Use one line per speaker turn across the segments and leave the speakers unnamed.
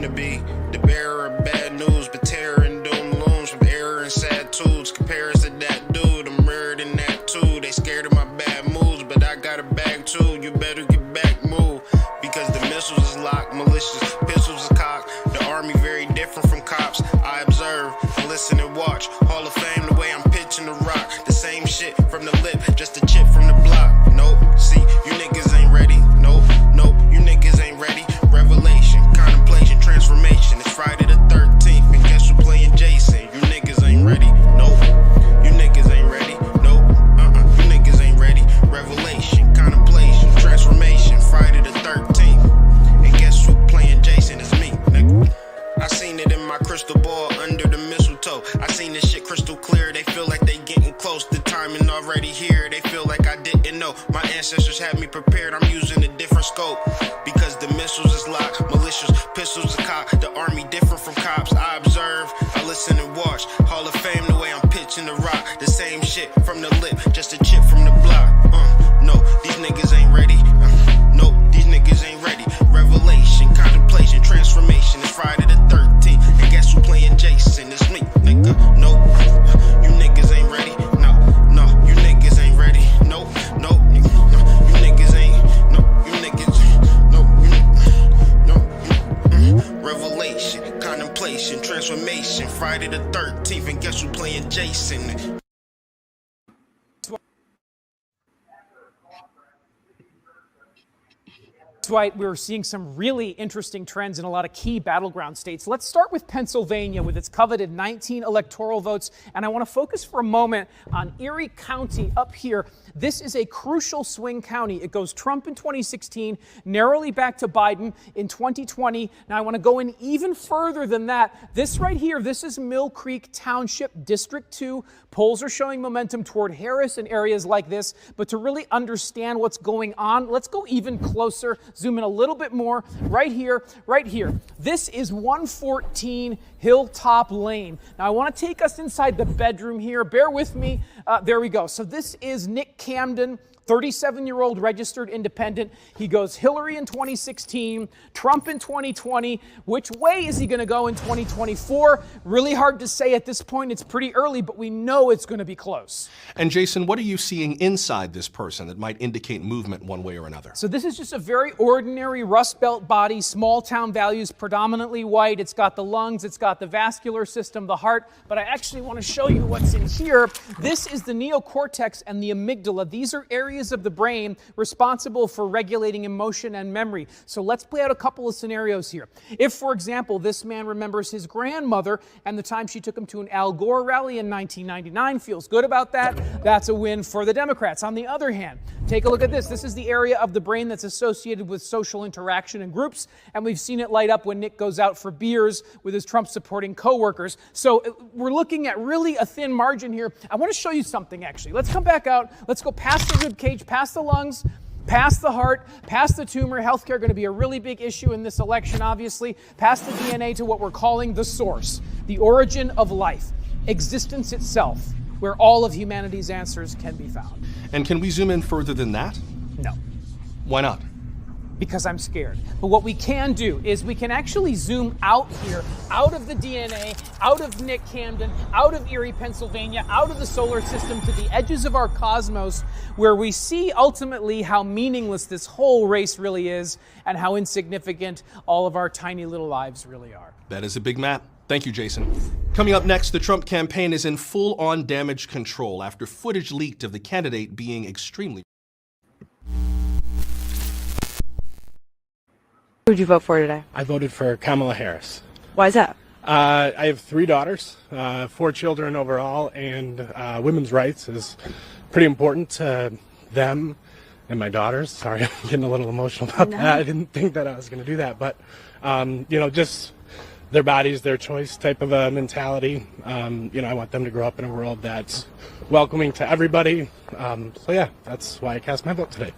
mean to be the bearer of bad news, but terror and doom looms from error and sad tools. Comparison to that dude, I'm mirrored in that too. They scared of my bad moves, but I got a bag too. You better get back, move, because the missiles is locked, malicious pistols is cocked. The army very different from cops. I observe, I listen and watch. Hall of Fame, the way I'm pitching the rock. The same shit from the lip, just a chip from the block. Nope, see, you niggas ain't ready. Nope, you niggas ain't ready. Revelation, contemplation, transformation. It's Friday the 13th, and guess who playing Jason? You niggas ain't ready. Nope, you niggas ain't ready. Nope, you niggas ain't ready. Revelation, contemplation, transformation. Friday the 13th, and guess who playing Jason? It's me, nigga. I seen it in my crystal ball under the mistletoe. I seen this shit crystal clear. They feel like they getting close. The timing already here. They feel like I didn't know. My ancestors had me prepared. I'm using a different scope because the missiles is locked. Malicious pistols are cocked. The army different from cops. I observe, I listen and watch. Hall of Fame, the way I'm pitching the rock. The same shit from the lip, just a chip from the block. No, these niggas ain't ready. Nope, these niggas ain't ready. Revelation, contemplation, transformation. It's Friday the 13th, and guess who playing Jason? It's me, nigga. Nope, you niggas ain't ready. No, you niggas ain't ready. Nope, you niggas ain't. Revelation, contemplation, transformation. Friday the 13th, and guess who playing Jason?
That's why we're seeing some really interesting trends in a lot of key battleground states. Let's start with Pennsylvania with its coveted 19 electoral votes. And I want to focus for a moment on Erie County up here. This is a crucial swing county. It goes Trump in 2016, narrowly back to Biden in 2020. Now I want to go in even further than that. This right here, this is Mill Creek Township, District 2. Polls are showing momentum toward Harris in areas like this. But to really understand what's going on, let's go even closer. Zoom in a little bit more. Right here, right here. This is 114 Hilltop Lane. Now I want to take us inside the bedroom here. Bear with me. There we go. So this is Nick Camden, 37-year-old registered independent. He goes Hillary in 2016, Trump in 2020. Which way is he going to go in 2024? Really hard to say at this point. It's pretty early, but we know it's going to be close.
And Jason, what are you seeing inside this person that might indicate movement one way or another?
So this is just a very ordinary Rust Belt body, small town values, predominantly white. It's got the lungs, it's got the vascular system, the heart, but I actually want to show you what's in here. This is the neocortex and the amygdala. These are areas of the brain responsible for regulating emotion and memory. So let's play out a couple of scenarios here. If, for example, this man remembers his grandmother and the time she took him to an Al Gore rally in 1999, feels good about that, that's a win for the Democrats. On the other hand, take a look at this. This is the area of the brain that's associated with social interaction and groups, and we've seen it light up when Nick goes out for beers with his Trump-supporting coworkers. So we're looking at really a thin margin here. I want to show you something, actually. Let's come back out. Let's go past the rib cage, past the lungs, past the heart, past the tumor. Healthcare going to be a really big issue in this election, obviously. Past the DNA to what we're calling the source, the origin of life, existence itself, where all of humanity's answers can be found.
And can we zoom in further than that?
No.
Why not?
Because I'm scared. But what we can do is we can actually zoom out here, out of the DNA, out of Nick Camden, out of Erie, Pennsylvania, out of the solar system to the edges of our cosmos, where we see ultimately how meaningless this whole race really is and how insignificant all of our tiny little lives really are.
That is a big map. Thank you, Jason. Coming up next, the Trump campaign is in full-on damage control after footage leaked of the candidate being extremely...
Who did you vote for today?
I voted for Kamala Harris.
Why is that?
I have 3 daughters, 4 children overall, and women's rights is pretty important to them and my daughters. Sorry, I'm getting a little emotional about that. I didn't think that I was going to do that, but just their bodies, their choice type of a mentality. I want them to grow up in a world that's welcoming to everybody. So yeah, that's why I cast my vote today.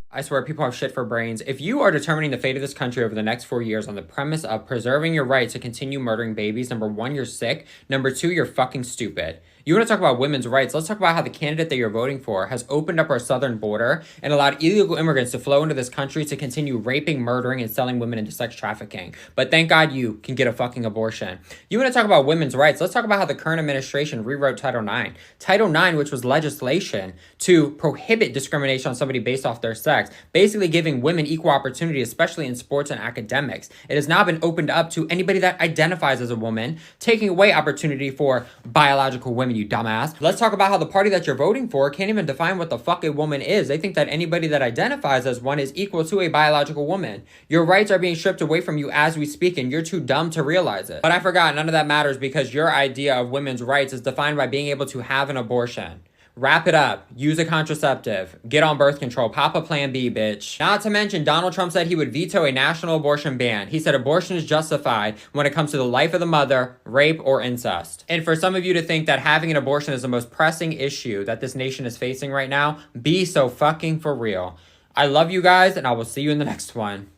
I swear people have shit for brains. If you are determining the fate of this country over the next 4 years on the premise of preserving your right to continue murdering babies, number 1, you're sick. Number 2, you're fucking stupid. You want to talk about women's rights? Let's talk about how the candidate that you're voting for has opened up our southern border and allowed illegal immigrants to flow into this country to continue raping, murdering, and selling women into sex trafficking. But thank God you can get a fucking abortion. You want to talk about women's rights? Let's talk about how the current administration rewrote Title IX. Title IX, which was legislation to prohibit discrimination on somebody based off their sex, basically giving women equal opportunity, especially in sports and academics. It has now been opened up to anybody that identifies as a woman, taking away opportunity for biological women, you dumbass. Let's talk about how the party that you're voting for can't even define what the fuck a woman is. They think that anybody that identifies as one is equal to a biological woman. Your rights are being stripped away from you as we speak, and you're too dumb to realize it. But I forgot, none of that matters because your idea of women's rights is defined by being able to have an abortion. Wrap it up, use a contraceptive, get on birth control, pop a plan B, bitch. Not to mention, Donald Trump said he would veto a national abortion ban. He said abortion is justified when it comes to the life of the mother, rape, or incest. And for some of you to think that having an abortion is the most pressing issue that this nation is facing right now, be so fucking for real. I love you guys, and I will see you in the next one.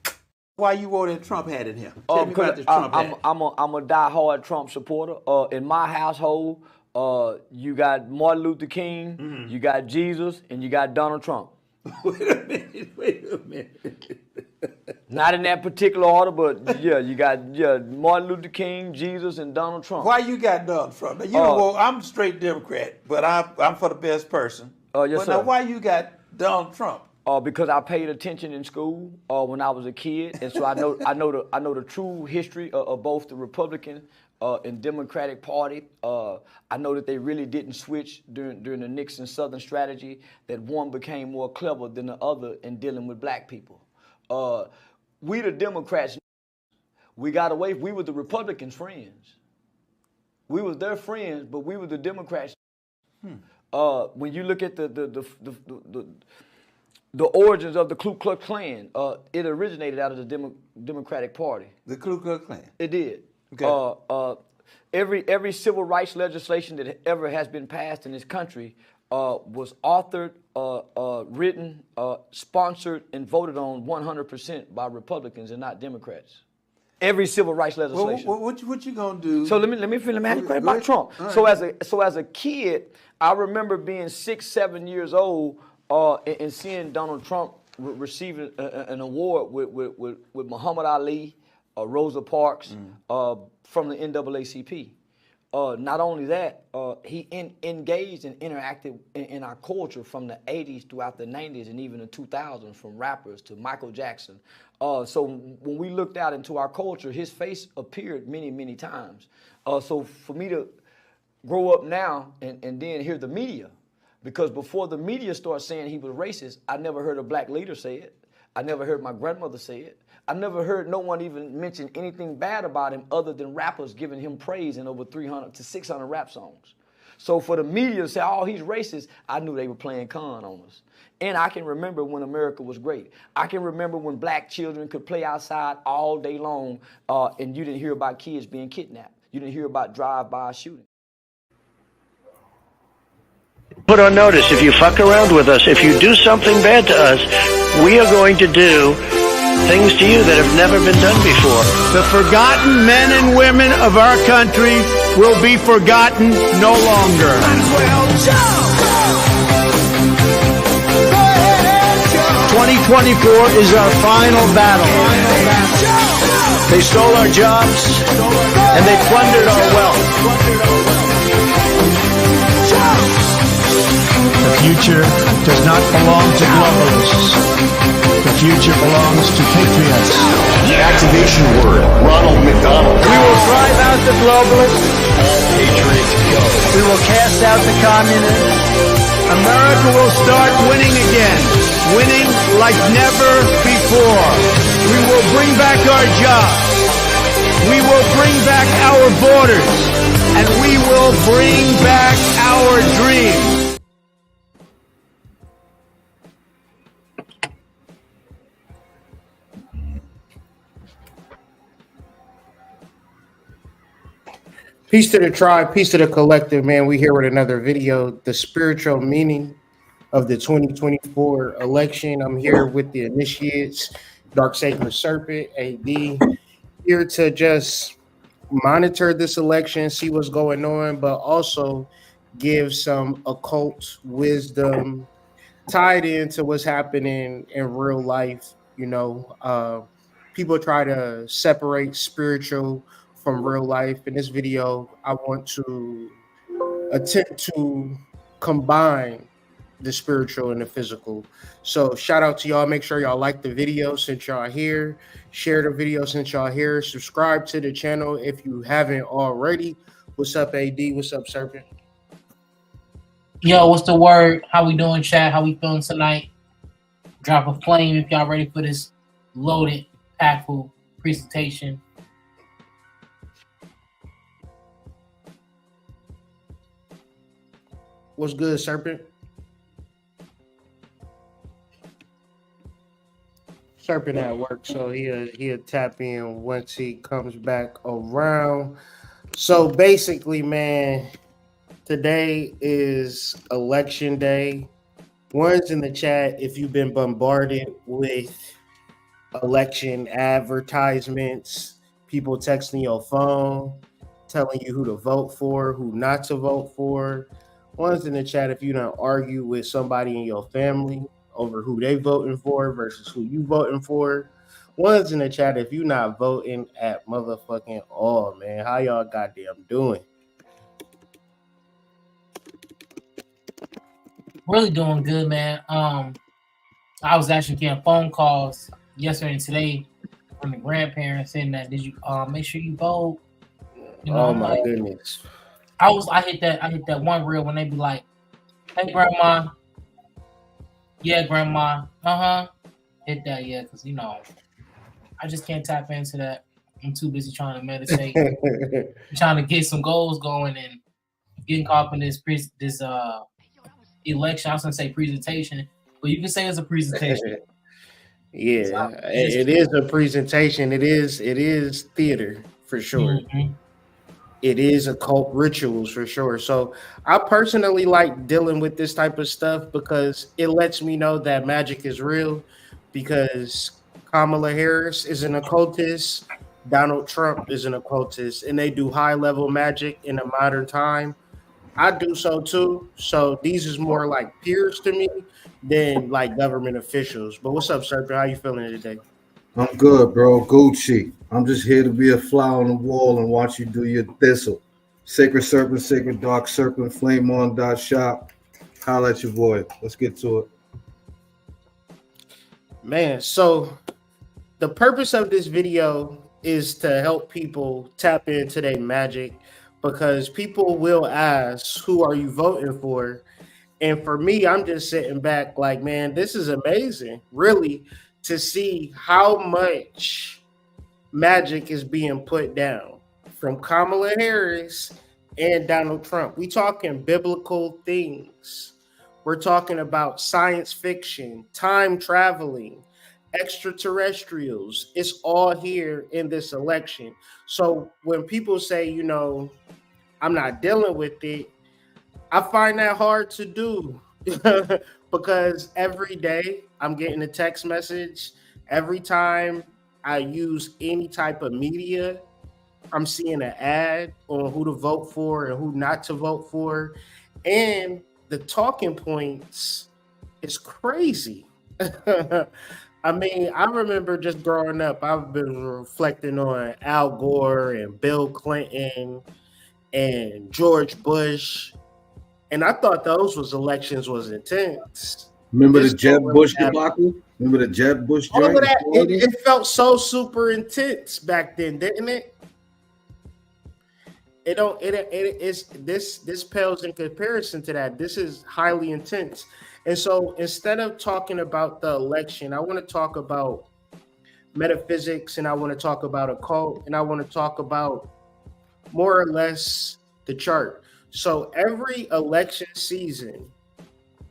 Why you wore that Trump hat in here? Tell me about this Trump hat.
I'm a diehard Trump supporter. In my household, you got Martin Luther King, you got Jesus, and you got Donald Trump.
Wait a minute.
Not in that particular order, but yeah, you got Martin Luther King, Jesus, and Donald Trump.
Why you got Donald Trump? Now, you know, well, I'm a straight Democrat, but I'm for the best person.
Yes,
but
sir.
Now, why you got Donald Trump?
Because I paid attention in school when I was a kid, and so I know the true history of both the Republican and Democratic Party. I know that they really didn't switch during the Nixon Southern strategy. That one became more clever than the other in dealing with black people. We the Democrats, we got away. We were the Republicans' friends. We was their friends, but we were the Democrats. When you look at the origins of the Ku Klux Klan, it originated out of the Democratic Party.
The Ku Klux Klan?
It did.
Okay.
Every civil rights legislation that ever has been passed in this country was authored, written, sponsored, and voted on 100% by Republicans and not Democrats. Every civil rights legislation.
Well, what you gonna do?
So let me ask you about Trump. Right. So as a kid, I remember being 6, 7 years old and seeing Donald Trump receiving an award with Muhammad Ali, Rosa Parks from the NAACP. Not only that, he engaged and interacted in our culture from the 80s throughout the 90s and even the 2000s, from rappers to Michael Jackson. So when we looked out into our culture, his face appeared many, many times. So for me to grow up now and then hear the media, because before the media started saying he was racist, I never heard a black leader say it. I never heard my grandmother say it. I never heard no one even mention anything bad about him other than rappers giving him praise in over 300 to 600 rap songs. So for the media to say, oh, he's racist, I knew they were playing con on us. And I can remember when America was great. I can remember when black children could play outside all day long and you didn't hear about kids being kidnapped. You didn't hear about drive-by shooting.
Put on notice, if you fuck around with us, if you do something bad to us, we are going to do things to you that have never been done before.
The forgotten men and women of our country will be forgotten no longer. 2024 is our final battle. They stole our jobs and they plundered our wealth. The future does not belong to globalists. The future belongs to patriots.
The activation word, Ronald McDonald.
We will drive out the globalists.
All patriots go.
We will cast out the communists. America will start winning again. Winning like never before. We will bring back our jobs. We will bring back our borders. And we will bring back our dreams.
Peace to the tribe, peace to the collective, man. We here with another video, the spiritual meaning of the 2024 election. I'm here with the initiates, Dark Sacred Serpent, AD, here to just monitor this election, see what's going on, but also give some occult wisdom tied into what's happening in real life. You know, people try to separate spiritual from real life. In this video, I want to attempt to combine the spiritual and the physical. So shout out to y'all. Make sure y'all like the video since y'all here. Share the video since y'all here. Subscribe to the channel if you haven't already. What's up, AD? What's up, Serpent?
Yo, what's the word? How we doing, chat? How we feeling tonight? Drop a flame if y'all ready for this loaded, packful presentation.
What's good, Serpent? Serpent at work, so he'll tap in once he comes back around. So basically, man, today is election day. One's in the chat if you've been bombarded with election advertisements, people texting your phone, telling you who to vote for, who not to vote for. One's in the chat if you don't argue with somebody in your family over who they voting for versus who you voting for. One's in the chat if you not voting at motherfucking all, man. How y'all goddamn doing?
Really doing good, man. I was actually getting phone calls yesterday and today from the grandparents saying that did you make sure you vote? You know,
oh my goodness.
I hit that one reel when they be like, hey grandma. Yeah, grandma. Hit that, yeah, because you know, I just can't tap into that. I'm too busy trying to meditate, trying to get some goals going and getting caught up in this election. I was gonna say presentation, but you can say it's a presentation.
Yeah, so it is a presentation. It is theater for sure. Mm-hmm. It is occult rituals for sure. So I personally like dealing with this type of stuff because it lets me know that magic is real, because Kamala Harris is an occultist, Donald Trump is an occultist, and they do high-level magic in a modern time. I do so too. So these is more like peers to me than like government officials. But what's up, Serpent? How you feeling today?
I'm good, bro. Gucci. I'm just here to be a fly on the wall and watch you do your thistle. Sacred Serpent, Sacred Dark Serpent, FlameOn.shop. Holla at your boy. Let's get to it.
Man, so the purpose of this video is to help people tap into their magic, because people will ask, who are you voting for? And for me, I'm just sitting back like, man, this is amazing, really, to see how much magic is being put down from Kamala Harris and Donald Trump. We talking biblical things. We're talking about science fiction, time traveling, extraterrestrials. It's all here in this election. So when people say, you know, I'm not dealing with it, I find that hard to do because every day I'm getting a text message. Every time I use any type of media, I'm seeing an ad on who to vote for and who not to vote for. And the talking points is crazy. I mean, I remember just growing up, I've been reflecting on Al Gore and Bill Clinton and George Bush, and I thought those elections was intense.
Remember the Jeb Bush debacle? Remember the Jeb Bush joint?
All of that, it felt so super intense back then, didn't it? It's this pales in comparison to that. This is highly intense. And so instead of talking about the election, I want to talk about metaphysics, and I want to talk about occult, and I want to talk about more or less the chart. So every election season,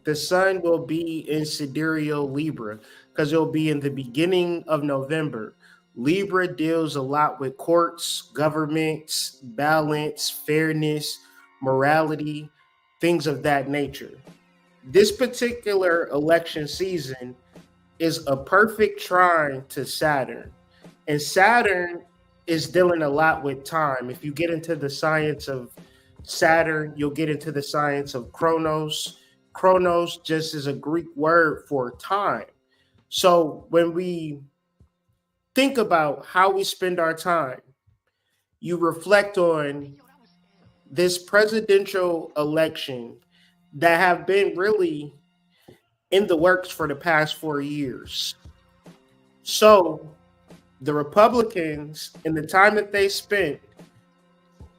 the sun will be in sidereal Libra because it'll be in the beginning of November. Libra deals a lot with courts, governments, balance, fairness, morality, things of that nature. This particular election season is a perfect trine to Saturn. And Saturn is dealing a lot with time. If you get into the science of Saturn, you'll get into the science of Chronos. Chronos just is a Greek word for time. So when we think about how we spend our time, you reflect on this presidential election that have been really in the works for the past 4 years. So the Republicans, in the time that they spent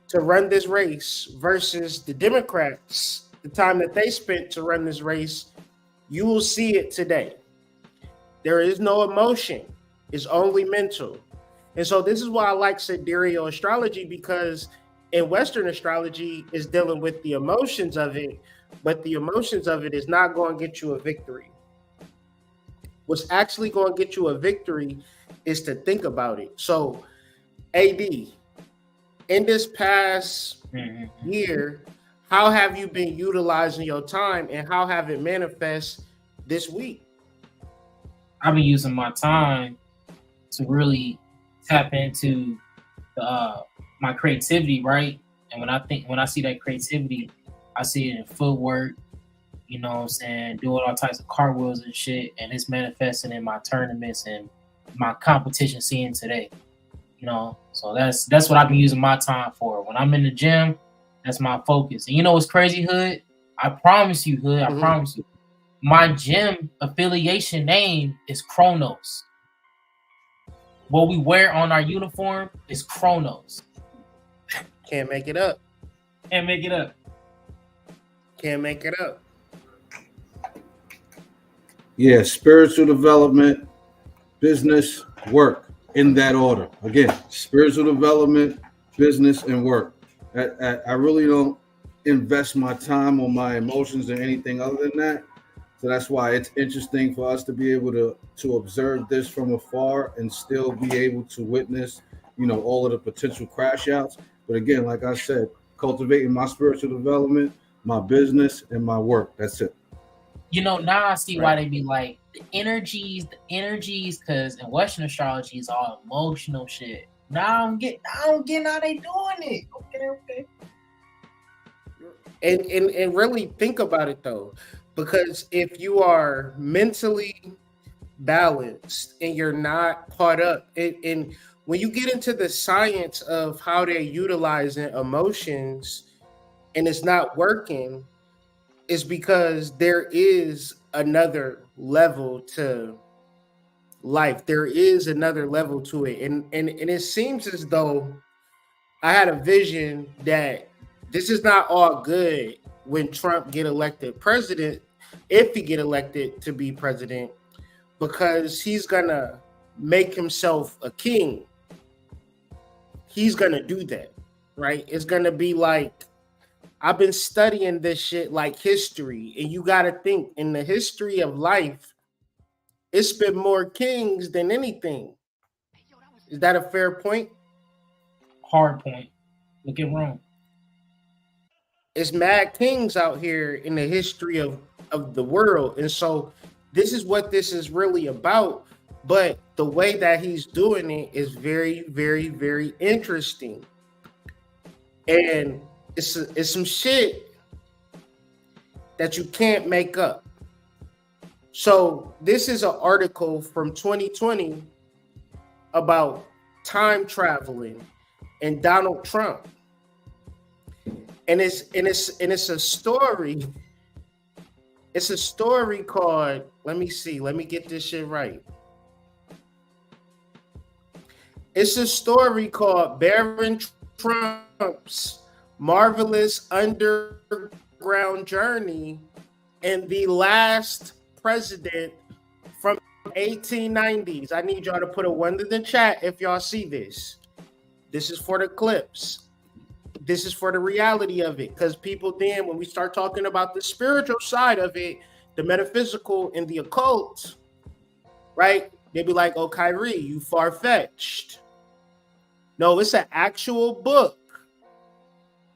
to run this race versus the Democrats, the time that they spent to run this race, you will see it today. There is no emotion. It's only mental. And so this is why I like sidereal astrology, because in Western astrology is dealing with the emotions of it, but the emotions of it is not going to get you a victory. What's actually going to get you a victory is to think about it. So, AD, in this past year, how have you been utilizing your time and how have it manifest this week?
I've been using my time to really tap into my creativity, right? And when I see that creativity, I see it in footwork, you know what I'm saying, doing all types of cartwheels and shit, and it's manifesting in my tournaments and my competition scene today, you know. So that's what I've been using my time for. When I'm in the gym, that's my focus. And you know what's crazy, Hood? I promise you, Hood, I promise you, my gym affiliation name is Chronos. What we wear on our uniform is Chronos.
Can't make it up.
Can't make it up.
Can't make it up.
Yeah, spiritual development, business, work, in that order. Again, spiritual development, business, and work. I really don't invest my time or my emotions in anything other than that. So that's why it's interesting for us to be able to observe this from afar and still be able to witness, you know, all of the potential crash outs. But again, like I said, cultivating my spiritual development, my business, and my work. That's it.
You know, now I see why they be like the energies, because in Western astrology is all emotional shit. Now I'm getting how they doing it. Okay.
And really think about it though, because if you are mentally balanced and you're not caught up, and when you get into the science of how they're utilizing emotions and it's not working, is because there is another level to life. There is another level to it. And it seems as though I had a vision that this is not all good when Trump get elected president, if he get elected to be president, because he's gonna make himself a king. He's gonna do that, right? It's gonna be like, I've been studying this shit like history, and you got to think in the history of life, it's been more kings than anything. Is that a fair point?
Hard point. Look at Rome.
It's mad kings out here in the history of the world. And so this is what this is really about. But the way that he's doing it is very, very, very interesting. And it's some shit that you can't make up. So this is an article from 2020 about time traveling and Donald Trump. And it's a story. It's a story called, let me get this shit right. It's a story called Barron Trump's Marvelous Underground Journey and the Last President from 1890s. I need y'all to put a 1 in the chat if y'all see this. This is for the clips. This is for the reality of it. Because people then, when we start talking about the spiritual side of it, the metaphysical and the occult, right? They be like, oh, Kyrie, you far-fetched. No, it's an actual book.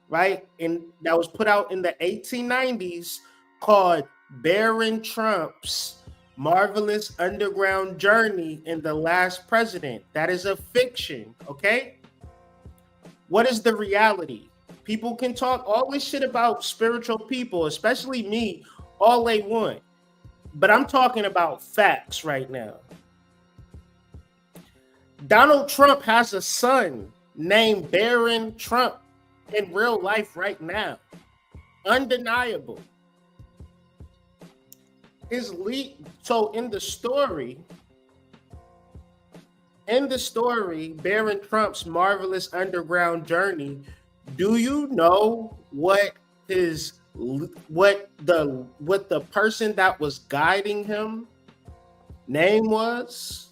Right? And that was put out in the 1890s called Barron Trump's Marvelous Underground Journey and the Last President. That is a fiction, okay? What is the reality? People can talk all this shit about spiritual people, especially me, all they want. But I'm talking about facts right now. Donald Trump has a son named Barron Trump in real life right now. Undeniable. So in the story, Barron Trump's marvelous underground journey, do you know what the person that was guiding him name was?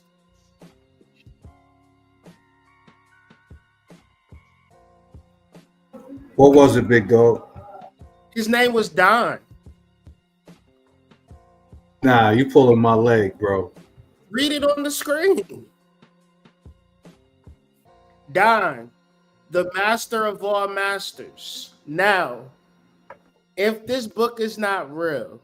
What was it, big dog?
His name was Don.
Nah, you pulling my leg, bro.
Read it on the screen. Don, the master of all masters. Now, if this book is not real,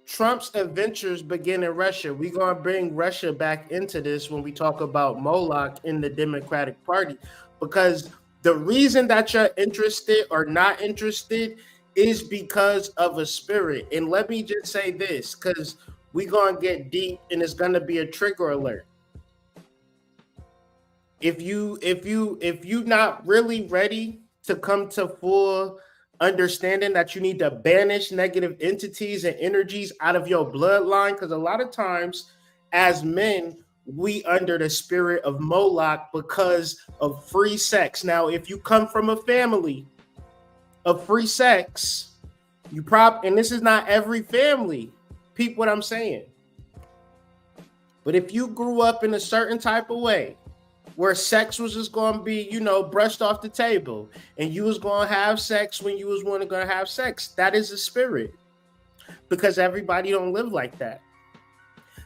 Trump's adventures begin in Russia. We're going to bring Russia back into this when we talk about Moloch in the Democratic Party, because the reason that you're interested or not interested is because of a spirit. And let me just say this, because we're going to get deep and it's going to be a trigger alert. If you're not really ready to come to full understanding that you need to banish negative entities and energies out of your bloodline, because a lot of times as men, we under the spirit of Moloch because of free sex. Now, if you come from a family of free sex, and this is not every family, peep what I'm saying. But if you grew up in a certain type of way where sex was just going to be, brushed off the table, and you was going to have sex when you was going to have sex, that is a spirit, because everybody don't live like that,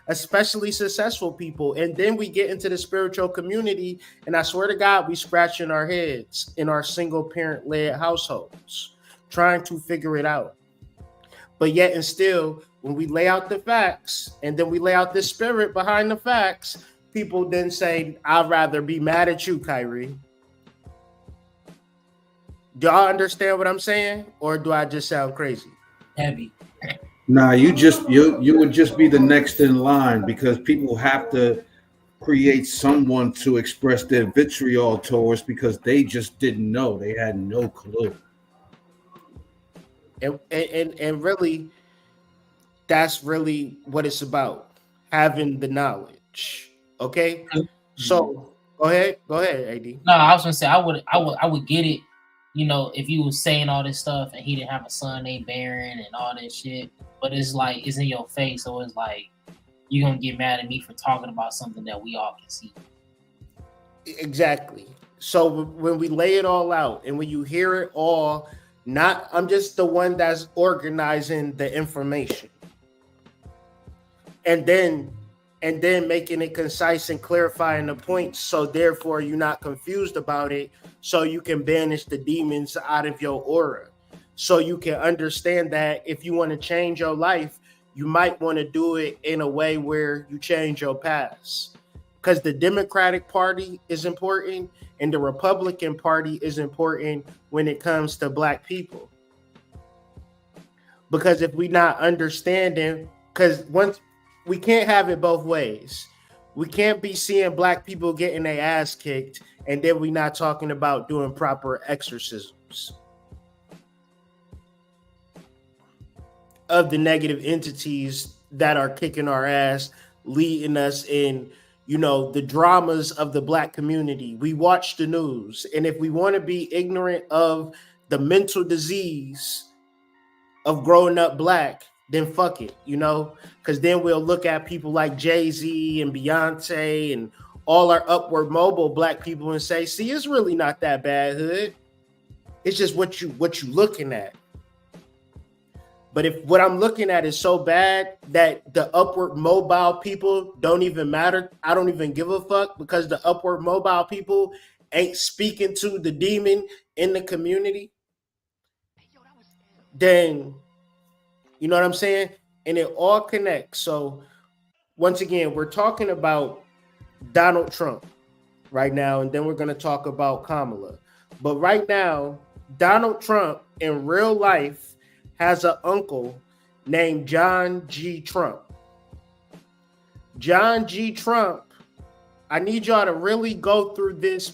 especially successful people. And then we get into the spiritual community, and I swear to God, we scratching our heads in our single parent led households, trying to figure it out. But yet and still, when we lay out the facts, and then we lay out the spirit behind the facts, people then say, I'd rather be mad at you, Kyrie. Do y'all understand what I'm saying? Or do I just sound crazy?
Heavy.
Nah, you would just be the next in line, because people have to create someone to express their vitriol towards, because they just didn't know. They had no clue.
And really, that's really what it's about, having the knowledge. Okay, so go ahead, AD.
No, I was gonna say I would get it, if you was saying all this stuff and he didn't have a son named Barron and all that shit. But it's like it's in your face, so it's like you're gonna get mad at me for talking about something that we all can see.
Exactly. So when we lay it all out, and when you hear it all, I'm just the one that's organizing the information, and then making it concise and clarifying the points, so therefore you're not confused about it, so you can banish the demons out of your aura, so you can understand that if you want to change your life, you might want to do it in a way where you change your past, because the Democratic Party is important and the Republican Party is important when it comes to Black people. Because if we not understanding, because once we can't have it both ways. We can't be seeing Black people getting their ass kicked, and then we not talking about doing proper exorcisms of the negative entities that are kicking our ass, leading us in, the dramas of the Black community. We watch the news, and if we want to be ignorant of the mental disease of growing up Black, then fuck it, because then we'll look at people like Jay-Z and Beyonce and all our upward mobile Black people and say, see, it's really not that bad, hood. It's just what you looking at. But if what I'm looking at is so bad that the upward mobile people don't even matter, I don't even give a fuck, because the upward mobile people ain't speaking to the demon in the community, then you know what I'm saying? And it all connects. So once again, we're talking about Donald Trump right now, and then we're going to talk about Kamala. But right now, Donald Trump in real life has an uncle named John G. Trump. John G. Trump, I need y'all to really go through this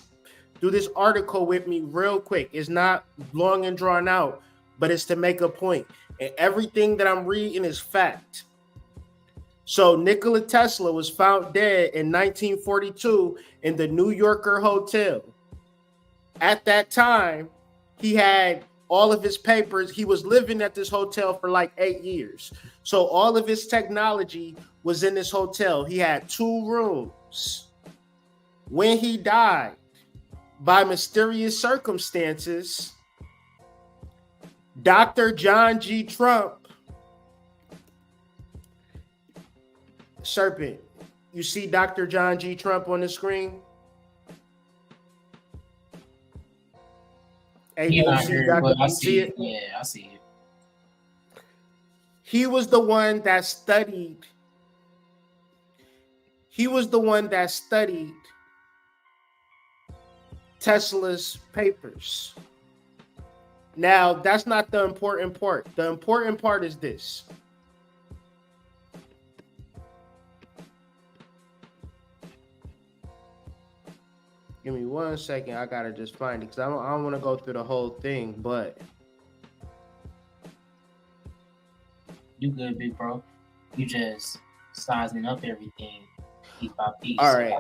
article with me real quick. It's not long and drawn out, but it's to make a point. And everything that I'm reading is fact. So Nikola Tesla was found dead in 1942 in the New Yorker Hotel. At that time, he had all of his papers. He was living at this hotel for like 8 years. So all of his technology was in this hotel. He had 2 rooms. When he died, by mysterious circumstances, Dr. John G. Trump, Serpent, you see Dr. John G. Trump on the screen? Hey,
He's
you
not
see
here,
Dr.
but I
you
see it. Yeah, I see it.
He was the one that studied. He was the one that studied Tesla's papers. Now, that's not the important part. The important part is this. Give me 1 second. I gotta just find it because I don't want to go through the whole thing, but
You good, big bro. You just sizing up everything piece by piece.
all right.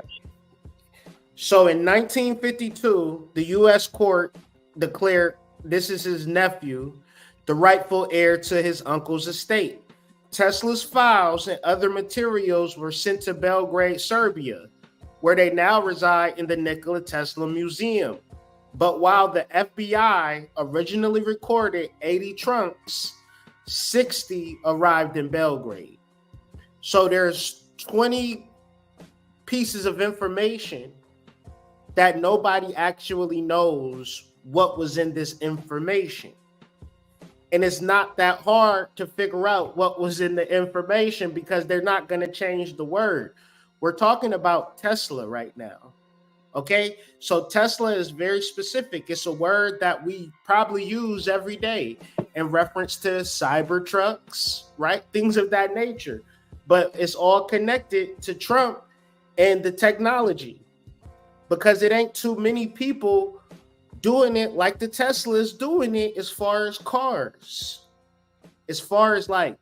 So in 1952, the U.S. court declared this is his nephew, the rightful heir to his uncle's estate. Tesla's files and other materials were sent to Belgrade, Serbia, where they now reside in the Nikola Tesla Museum. But while the FBI originally recorded 80 trunks, 60 arrived in Belgrade. So there's 20 pieces of information that nobody actually knows what was in this information. And it's not that hard to figure out what was in the information because they're not going to change the word. We're talking about Tesla right now. Okay, so Tesla is very specific. It's a word that we probably use every day in reference to cyber trucks, right? Things of that nature. But it's all connected to Trump and the technology because it ain't too many people doing it like the Tesla is doing it as far as cars. As far as like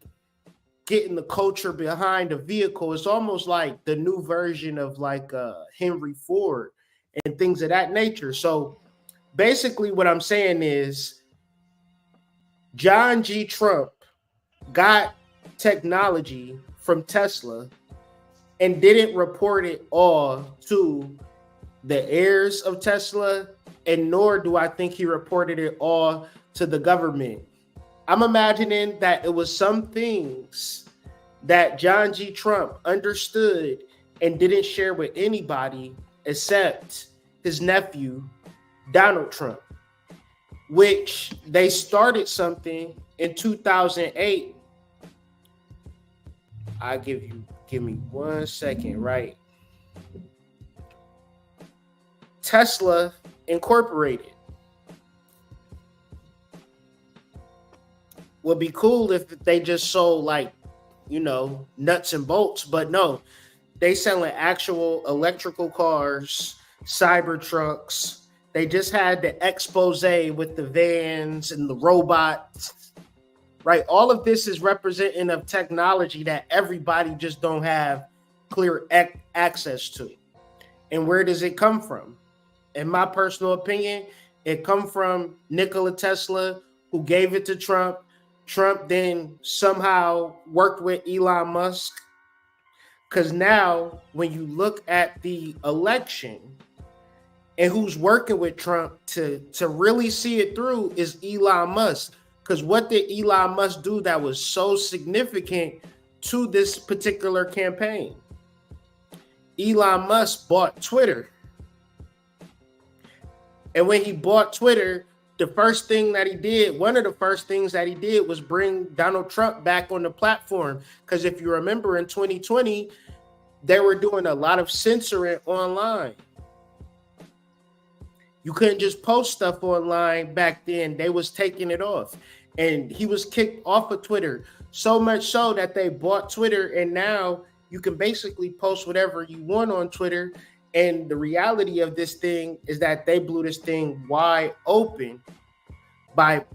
getting the culture behind a vehicle, it's almost like the new version of like Henry Ford and things of that nature. So basically what I'm saying is John G. Trump got technology from Tesla and didn't report it all to the heirs of Tesla, and nor do I think he reported it all to the government. I'm imagining that it was some things that John G. Trump understood and didn't share with anybody except his nephew, Donald Trump, which they started something in 2008. Give me 1 second, right? Tesla Incorporated. Would be cool if they just sold like, nuts and bolts, but no, they selling actual electrical cars, cyber trucks. They just had the expose with the vans and the robots, right? All of this is representing of technology that everybody just don't have clear access to. And where does it come from? In my personal opinion, it come from Nikola Tesla, who gave it to Trump. Trump then somehow worked with Elon Musk. Because now, when you look at the election and who's working with Trump to really see it through is Elon Musk. Because what did Elon Musk do that was so significant to this particular campaign? Elon Musk bought Twitter. And when he bought Twitter, one of the first things that he did was bring Donald Trump back on the platform. Because if you remember in 2020, they were doing a lot of censoring online. You couldn't just post stuff online back then. They was taking it off. And he was kicked off of Twitter. So much so that they bought Twitter, and now you can basically post whatever you want on Twitter. And the reality of this thing is that they blew this thing wide open by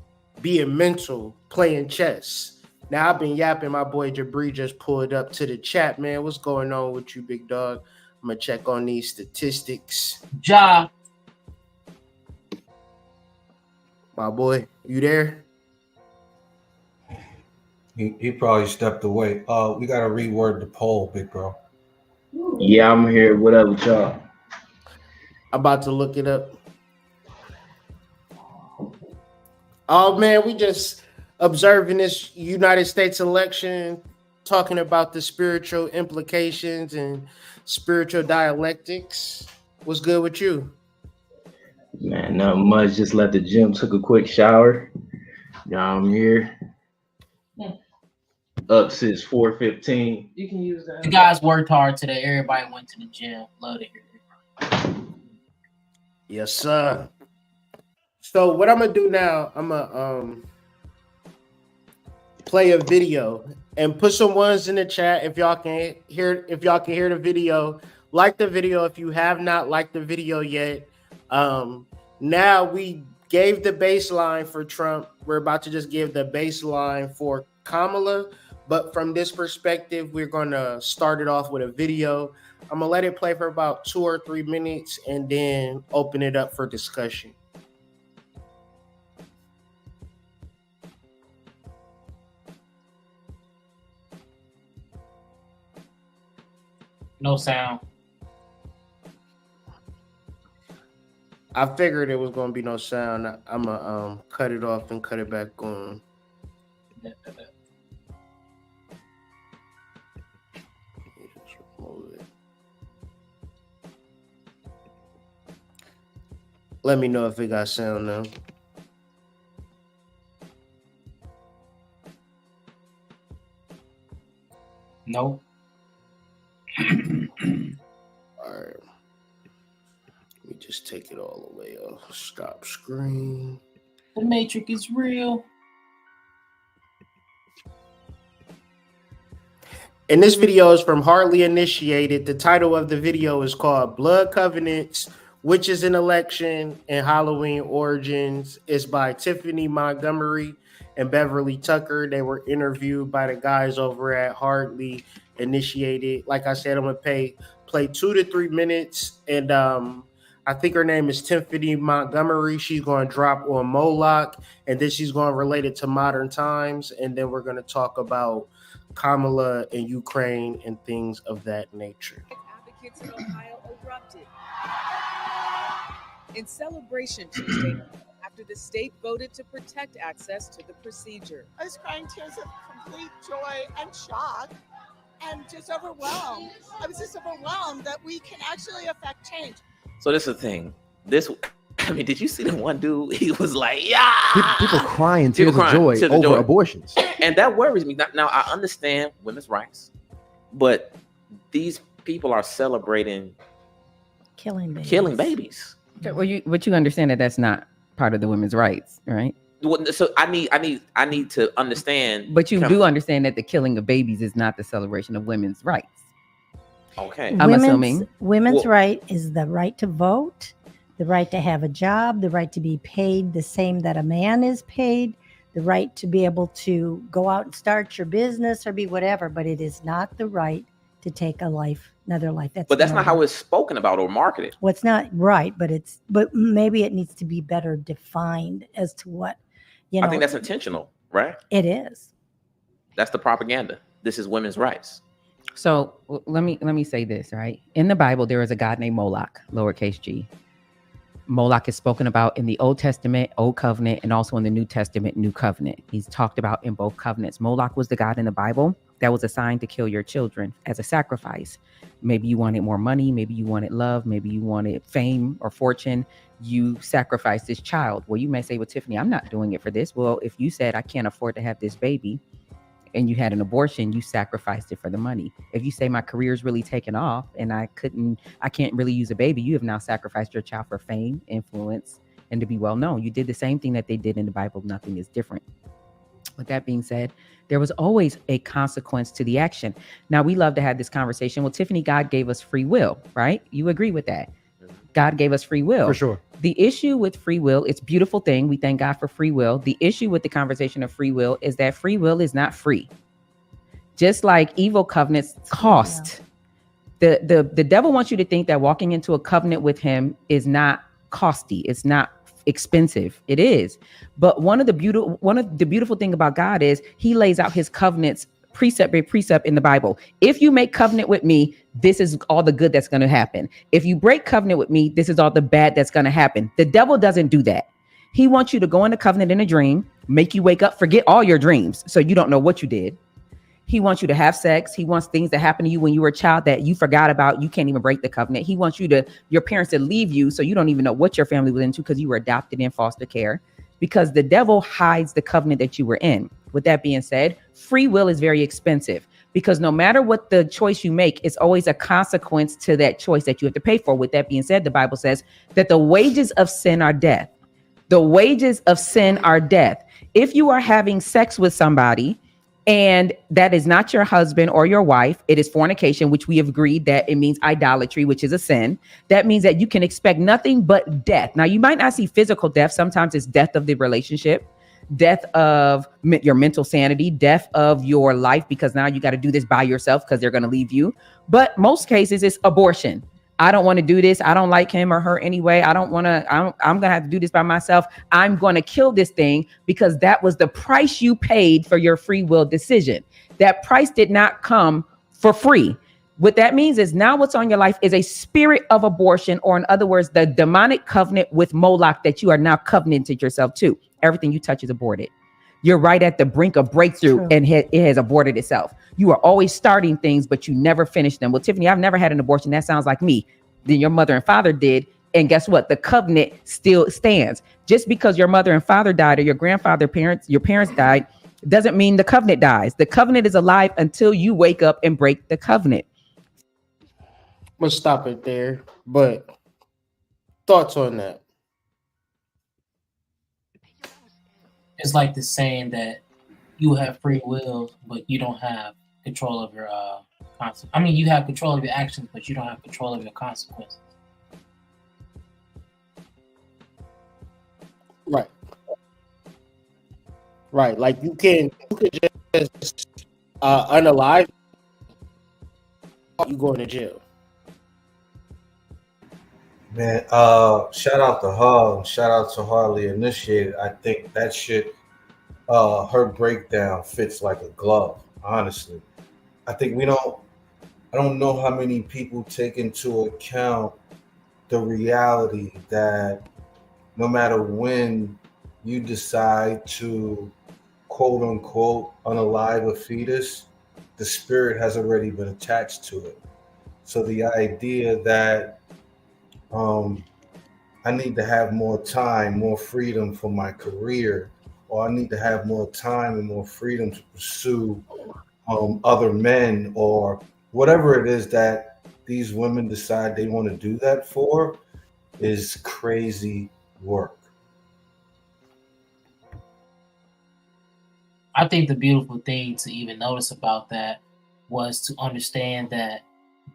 being mental, playing chess. Now I've been yapping. My boy Jabri just pulled up to the chat, man. What's going on with you, big dog? I'm gonna check on these statistics.
Ja.
My boy, you there?
He probably stepped away. We gotta reword the poll, big bro.
Yeah, I'm here. What up with y'all?
I'm about to look it up. Oh man, we just observing this United States election, talking about the spiritual implications and spiritual dialectics. What's good with you?
Man, nothing much. Just left the gym, took a quick shower. Now I'm here. Up since 4:15.
You can use that. The guys worked hard today. Everybody went to the gym. Love to hear it.
Yes, sir. So what I'm gonna do now, I'm gonna play a video and put some ones in the chat if y'all can hear the video. Like the video if you have not liked the video yet. Now we gave the baseline for Trump. We're about to just give the baseline for Kamala. But from this perspective, we're going to start it off with a video. I'm going to let it play for about 2 or 3 minutes and then open it up for discussion.
No sound.
I figured it was going to be no sound. I'm going to cut it off and cut it back on. Let me know if it got sound now.
No.
All right. Let me just take it all the way off. Stop screen.
The Matrix is real.
And this video is from Hardly Initiated. The title of the video is called Blood Covenants, Witches in Election and Halloween Origins. It's by Tiffany Montgomery and Beverly Tucker. They were interviewed by the guys over at Hardly Initiated. Like I said, I'm going to play 2 to 3 minutes. And I think her name is Tiffany Montgomery. She's going to drop on Moloch. And then she's going to relate it to modern times. And then we're going to talk about Kamala and Ukraine and things of that nature.
Advocates in Ohio erupted in celebration Tuesday after the state voted to protect access to the procedure.
I was crying tears of complete joy and shock and just overwhelmed. I was just overwhelmed that we can actually affect change.
So this is the thing. I mean, did you see the one dude? He was like, yeah.
People crying tears of joy over abortions.
And that worries me. Now, I understand women's rights, but these people are celebrating
killing
babies.
Well, but you understand that that's not part of the women's rights, right?
So I need to understand.
But you do understand that the killing of babies is not the celebration of women's rights.
Okay.
I'm assuming.
Women's right is the right to vote, the right to have a job, the right to be paid the same that a man is paid, the right to be able to go out and start your business or be whatever, but it is not the right to take another life.
That's not how it's spoken about or marketed.
Well, it's not right, but maybe it needs to be better defined as to what,
I think that's intentional, right?
It is.
That's the propaganda. This is women's rights.
So let me say this, right? In the Bible, there is a God named Moloch, lowercase g. Moloch is spoken about in the Old Testament, Old Covenant, and also in the New Testament, New Covenant. He's talked about in both covenants. Moloch was the god in the Bible that was assigned to kill your children as a sacrifice. Maybe you wanted more money, maybe you wanted love, maybe you wanted fame or fortune. You sacrificed this child. Well, you may say, well, Tiffany, I'm not doing it for this. Well, if you said I can't afford to have this baby, and you had an abortion, you sacrificed it for the money. If you say my career is really taken off and I can't really use a baby, you have now sacrificed your child for fame, influence, and to be well known. You did the same thing that they did in the Bible. Nothing is different. With that being said, there was always a consequence to the action. Now, we love to have this conversation. Well, Tiffany, God gave us free will, right? You agree with that? God gave us free will.
For sure.
The issue with free will, it's a beautiful thing. We thank God for free will. The issue with the conversation of free will is that free will is not free. Just like evil covenants cost. The devil wants you to think that walking into a covenant with him is not costly. It's not expensive. It is. But one of the beautiful thing about God is he lays out his covenants precept by precept in the Bible. If you make covenant with me, this is all the good that's going to happen. If you break covenant with me, this is all the bad that's going to happen. The devil doesn't do that. He wants you to go into covenant in a dream, make you wake up, forget all your dreams, so you don't know what you did. He wants you to have sex. He wants things that happened to you when you were a child that you forgot about. You can't even break the covenant. He wants your parents to leave you, so you don't even know what your family was into because you were adopted in foster care, because the devil hides the covenant that you were in. With that being said, free will is very expensive because no matter what the choice you make, it's always a consequence to that choice that you have to pay for. With that being said, the Bible says that the wages of sin are death. The wages of sin are death. If you are having sex with somebody and that is not your husband or your wife, it is fornication, which we have agreed that it means idolatry, which is a sin. That means that you can expect nothing but death. Now, you might not see physical death. Sometimes it's death of the relationship, death of your mental sanity, death of your life, because now you got to do this by yourself because they're going to leave you. But most cases it's abortion. I don't want to do this. I don't like him or her anyway. I'm going to have to do this by myself. I'm going to kill this thing because that was the price you paid for your free will decision. That price did not come for free. What that means is now what's on your life is a spirit of abortion, or in other words, the demonic covenant with Moloch that you are now covenanted yourself to. Everything you touch is aborted. You're right at the brink of breakthrough and it has aborted itself. You are always starting things, but you never finish them. Well, Tiffany, I've never had an abortion. That sounds like me. Then your mother and father did. And guess what? The covenant still stands. Just because your mother and father died or your your parents died, doesn't mean the covenant dies. The covenant is alive until you wake up and break the covenant.
I'm gonna stop it there, but thoughts on that?
It's like the saying that you have free will, but you don't have control of your consequences. I mean, you have control of your actions, but you don't have control of your consequences.
Right. Right. Like you could just unalive you going to jail.
Man, shout out to her, shout out to Harley Initiated. I think that shit, her breakdown fits like a glove, honestly. I think I don't know how many people take into account the reality that no matter when you decide to quote unquote unalive a fetus, the spirit has already been attached to it. So the idea that I need to have more time, more freedom for my career, or I need to have more time and more freedom to pursue other men, or whatever it is that these women decide they want to do that for, is crazy work.
I think the beautiful thing to even notice about that was to understand that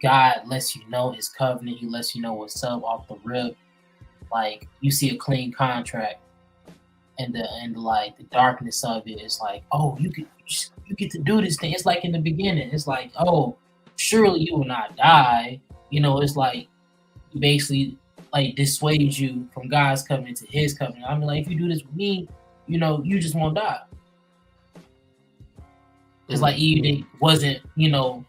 God lets you know his covenant. He lets you know what's up off the rip. Like you see a clean contract, and the darkness of it is like, oh, you get to do this thing. It's like in the beginning, it's like, oh, surely you will not die. You know, it's like basically like dissuades you from God's covenant to his covenant. I mean, like if you do this with me, you know, you just won't die. It's like Eve wasn't, you know,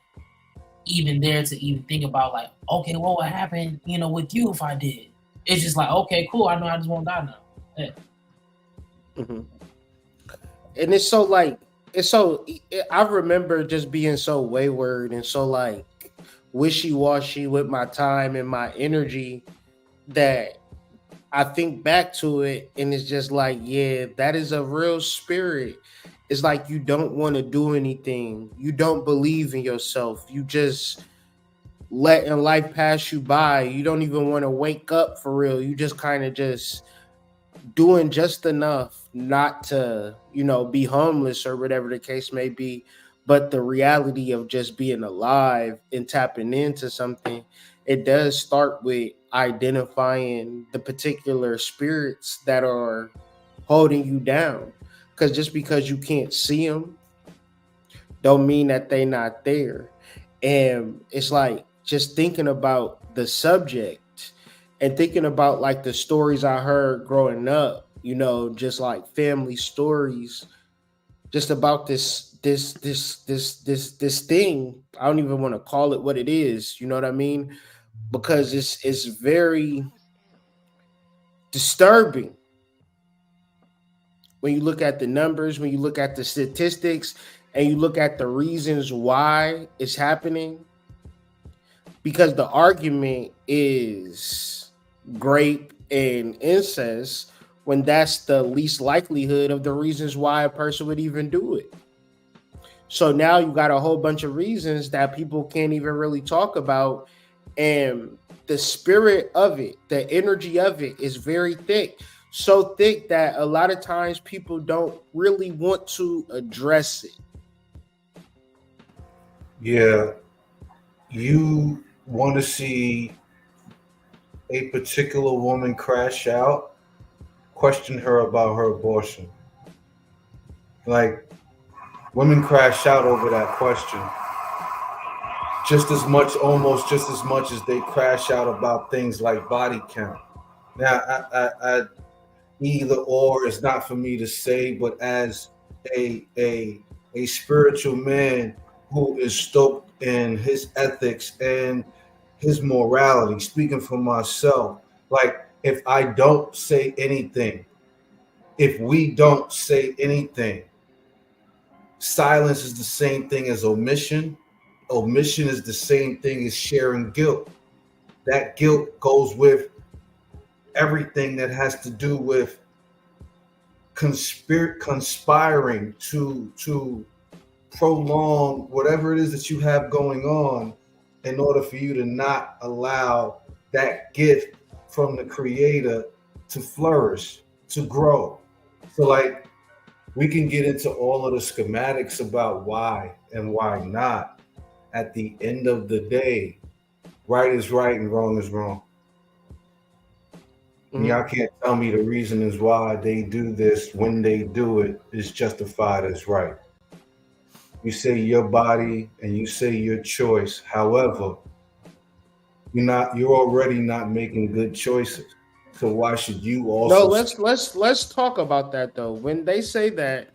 even there to even think about like, okay, what would happen, you know, with you if I did? It's just like, okay, cool. I know I just won't die now. Yeah.
Mm-hmm. And it's so like, I remember just being so wayward and so like wishy-washy with my time and my energy that I think back to it and it's just like, yeah, that is a real spirit. it's like you don't want to do anything. You don't believe in yourself. You just letting life pass you by. You don't even want to wake up for real. You just kind of just doing just enough not to, be homeless or whatever the case may be. But the reality of just being alive and tapping into something, it does start with identifying the particular spirits that are holding you down. Because just because you can't see them don't mean that they're not there. And it's like just thinking about the subject and thinking about like the stories I heard growing up, just like family stories, just about this thing. I don't even want to call it what it is. You know what I mean? Because it's very disturbing when you look at the numbers, when you look at the statistics, and you look at the reasons why it's happening. Because the argument is rape and incest when that's the least likelihood of the reasons why a person would even do it. So now you got a whole bunch of reasons that people can't even really talk about. And the spirit of it, the energy of it is very thick. So thick that a lot of times people don't really want to address it.
Yeah. You want to see a particular woman crash out, question her about her abortion. Like, women crash out over that question almost just as much as they crash out about things like body count. Now, I either or is not for me to say, but as a spiritual man who is stoked in his ethics and his morality, speaking for myself, like if I don't say anything, if we don't say anything, silence is the same thing as omission. Omission is the same thing as sharing guilt. That guilt goes with everything that has to do with conspiring to prolong whatever it is that you have going on in order for you to not allow that gift from the Creator to flourish, to grow. So like, we can get into all of the schematics about why and why not. At the end of the day, right is right and wrong is wrong. Mm-hmm. Y'all can't tell me the reasons why they do this when they do it is justified as right. You say your body and you say your choice. However, you're already not making good choices. So why should you also?
No, let's talk about that though. When they say that,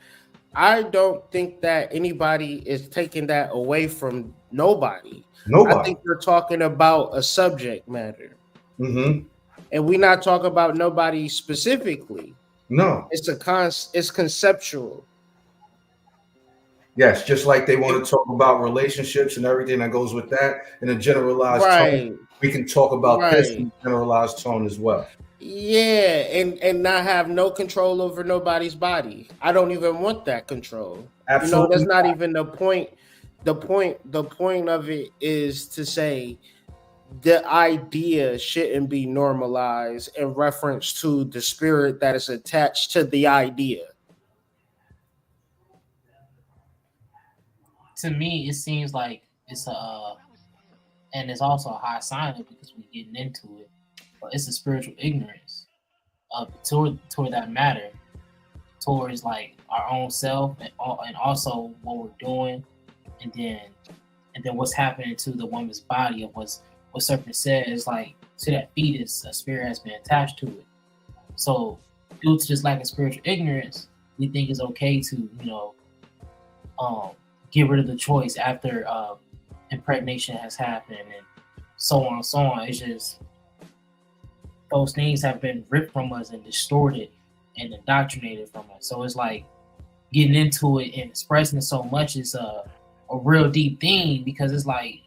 I don't think that anybody is taking that away from nobody. I think we're talking about a subject matter. Mm-hmm. And we're not talking about nobody specifically.
No.
It's conceptual.
Yes, just like they want to talk about relationships and everything that goes with that in a generalized tone. We can talk about this in a generalized tone as well.
Yeah, and not have no control over nobody's body. I don't even want that control.
Absolutely.
That's not even the point. The point of it is to say the idea shouldn't be normalized in reference to the spirit that is attached to the idea.
To me, it seems like it's and it's also a high sign because we're getting into it. But it's a spiritual ignorance toward that matter, towards like our own self and also what we're doing, and then what's happening to the woman's body of what Serpent said is like to that fetus, a spirit has been attached to it. So due to this lack of spiritual ignorance, we think it's okay to get rid of the choice after impregnation has happened and so on and so on. It's just those things have been ripped from us and distorted and indoctrinated from us. So it's like getting into it and expressing it so much is a real deep thing, because it's like,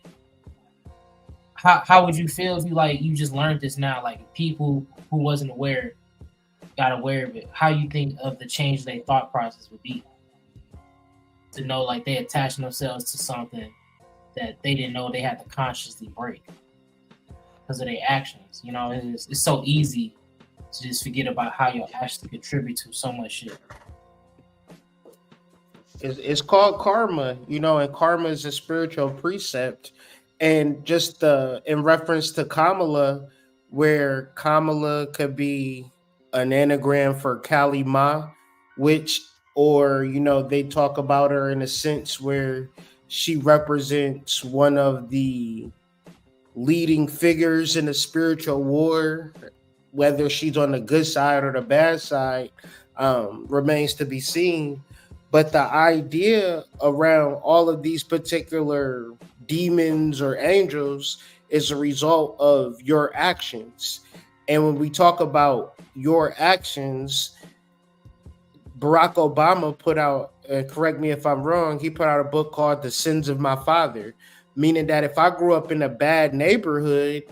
how would you feel if you just learned this now? Like people who wasn't aware got aware of it. How you think of the change their thought process would be? to know like they attaching themselves to something that they didn't know they had to consciously break because of their actions. You know, it's so easy to just forget about how you actually contribute to so much shit.
It's called karma, you know, and karma is a spiritual precept. And just in reference to Kamala, where Kamala could be an anagram for Kali Ma, which, or, you know, they talk about her in a sense where she represents one of the leading figures in the spiritual war. Whether she's on the good side or the bad side remains to be seen. But the idea around all of these particular demons or angels is a result of your actions. And when we talk about your actions, Barack Obama put out, correct me if I'm wrong, he put out a book called The Sins of My Father, meaning that if I grew up in a bad neighborhood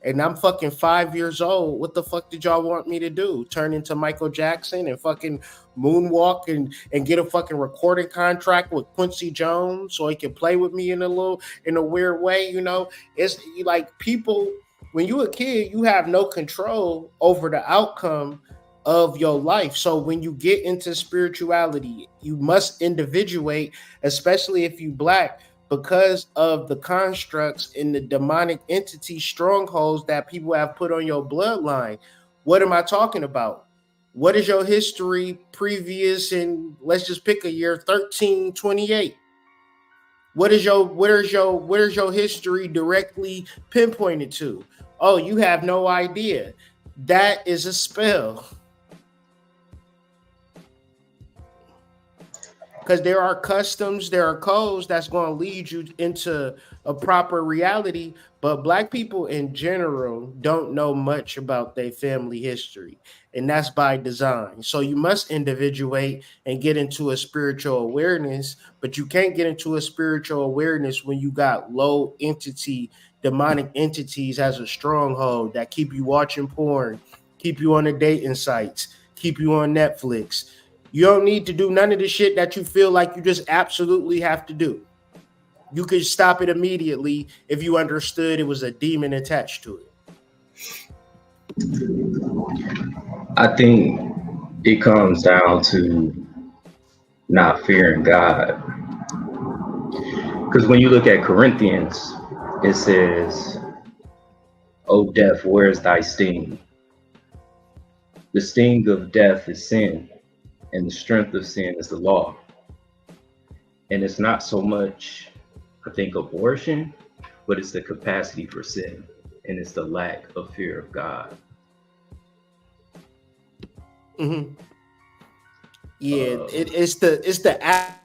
and I'm fucking 5 years old, what the fuck did y'all want me to do? Turn into Michael Jackson and fucking moonwalk and get a fucking recording contract with Quincy Jones so he can play with me in a weird way, you know? It's like people, when you a kid, you have no control over the outcome of your life. So when you get into spirituality, you must individuate, especially if you Black, because of the constructs and the demonic entity strongholds that people have put on your bloodline. What am I talking about? What is your history previous, and let's just pick a year, 1328? What is your history directly pinpointed to? Oh, you have no idea. That is a spell. Because there are customs, there are codes that's going to lead you into a proper reality. But Black people in general don't know much about their family history. And that's by design. So you must individuate and get into a spiritual awareness. But you can't get into a spiritual awareness when you got low entity, demonic entities as a stronghold that keep you watching porn, keep you on the dating sites, keep you on Netflix. You don't need to do none of the shit that you feel like you just absolutely have to do. You could stop it immediately if you understood it was a demon attached to it.
I think it comes down to not fearing God. Because when you look at Corinthians, it says, "O death, where is thy sting? The sting of death is sin, and the strength of sin is the law." And it's not so much, I think, abortion, but it's the capacity for sin, and it's the lack of fear of God.
Mm-hmm. Yeah, it's the act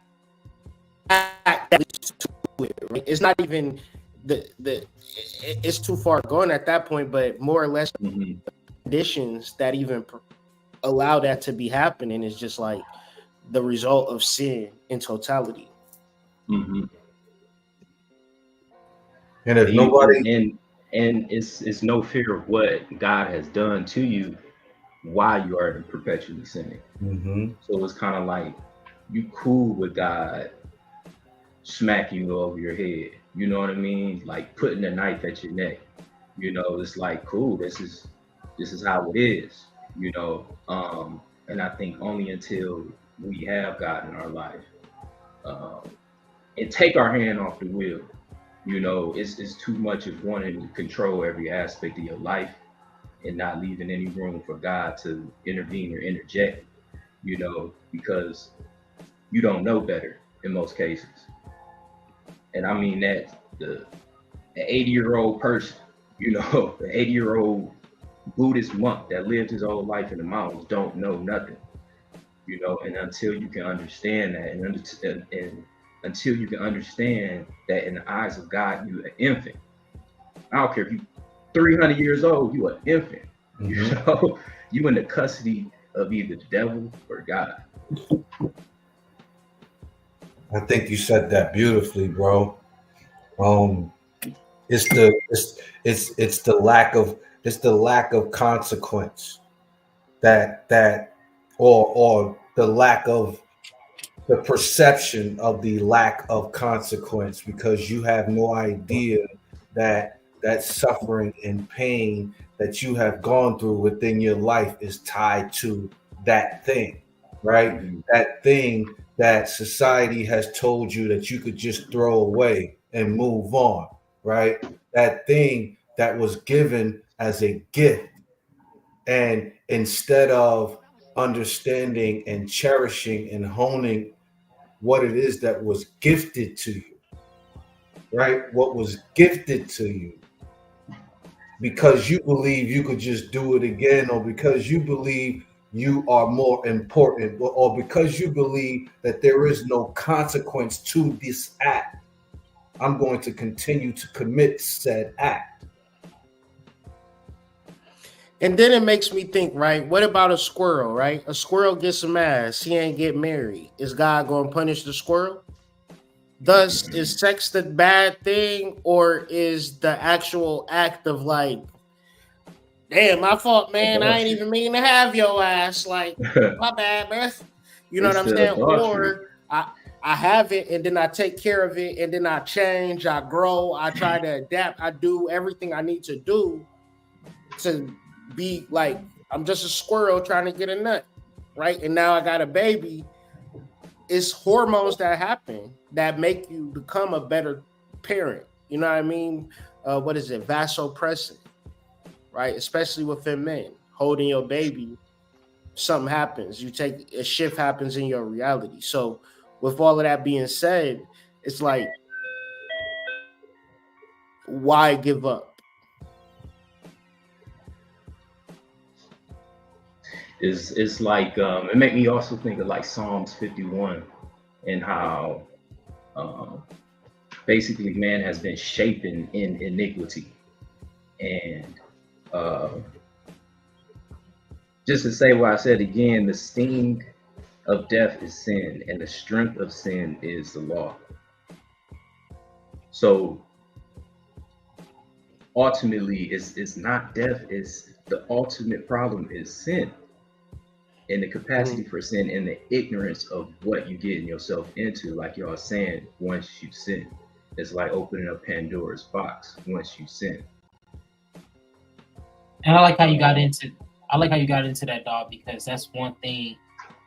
that leads to it. Right? It's not even it's too far gone at that point, but more or less conditions that even allow that to be happening is just like the result of sin in totality.
Mm-hmm.
And if nobody
and it's no fear of what God has done to you while you are perpetually sinning.
Mm-hmm.
So it's kind of like you cool with God smacking you over your head. You know what I mean? Like putting a knife at your neck. You know, it's like, cool, this is how it is. You know, and I think only until we have God in our life and take our hand off the wheel, you know, it's too much of wanting to control every aspect of your life and not leaving any room for God to intervene or interject, you know, because you don't know better in most cases. And I mean that the 80-year-old person, you know, the 80-year-old Buddhist monk that lived his whole life in the mountains don't know nothing, you know. And until you can understand that, and until you can understand that in the eyes of God, you're an infant. I don't care if you 300 years old, you an infant. Mm-hmm. You know, you in the custody of either the devil or God.
I think you said that beautifully, bro. It's the lack of consequence that or the lack of the perception of the lack of consequence, because you have no idea that that suffering and pain that you have gone through within your life is tied to that thing, right? That thing that society has told you that you could just throw away and move on, right? That thing that was given as a gift. And instead of understanding and cherishing and honing what it is that was gifted to you, right? What was gifted to you, because you believe you could just do it again, or because you believe you are more important, or because you believe that there is no consequence to this act, I'm going to continue to commit said act.
And then it makes me think, right? What about a squirrel, right? A squirrel gets some ass. He ain't get married. Is God going to punish the squirrel? Thus, is sex the bad thing, or is the actual act of like, damn, my fault, man. I ain't even mean to have your ass. Like, my bad, man. You know what I'm saying? Or I have it, and then I take care of it, and then I change, I grow, I try to adapt, I do everything I need to do to be like, I'm just a squirrel trying to get a nut, right? And now I got a baby. It's hormones that happen that make you become a better parent. You know what I mean? What is it? Vasopressin, right? Especially within men. Holding your baby, something happens. A shift happens in your reality. So with all of that being said, it's like, why give up?
It's like it made me also think of like Psalms 51 and how basically man has been shapen in iniquity, and just to say what I said again, the sting of death is sin, and the strength of sin is the law. So ultimately, it's not death, it's the ultimate problem is sin, and the capacity for sin, and the ignorance of what you're getting yourself into. Like y'all saying, once you sin, it's like opening up Pandora's box once you sin.
And I like how you got into that, dog, because that's one thing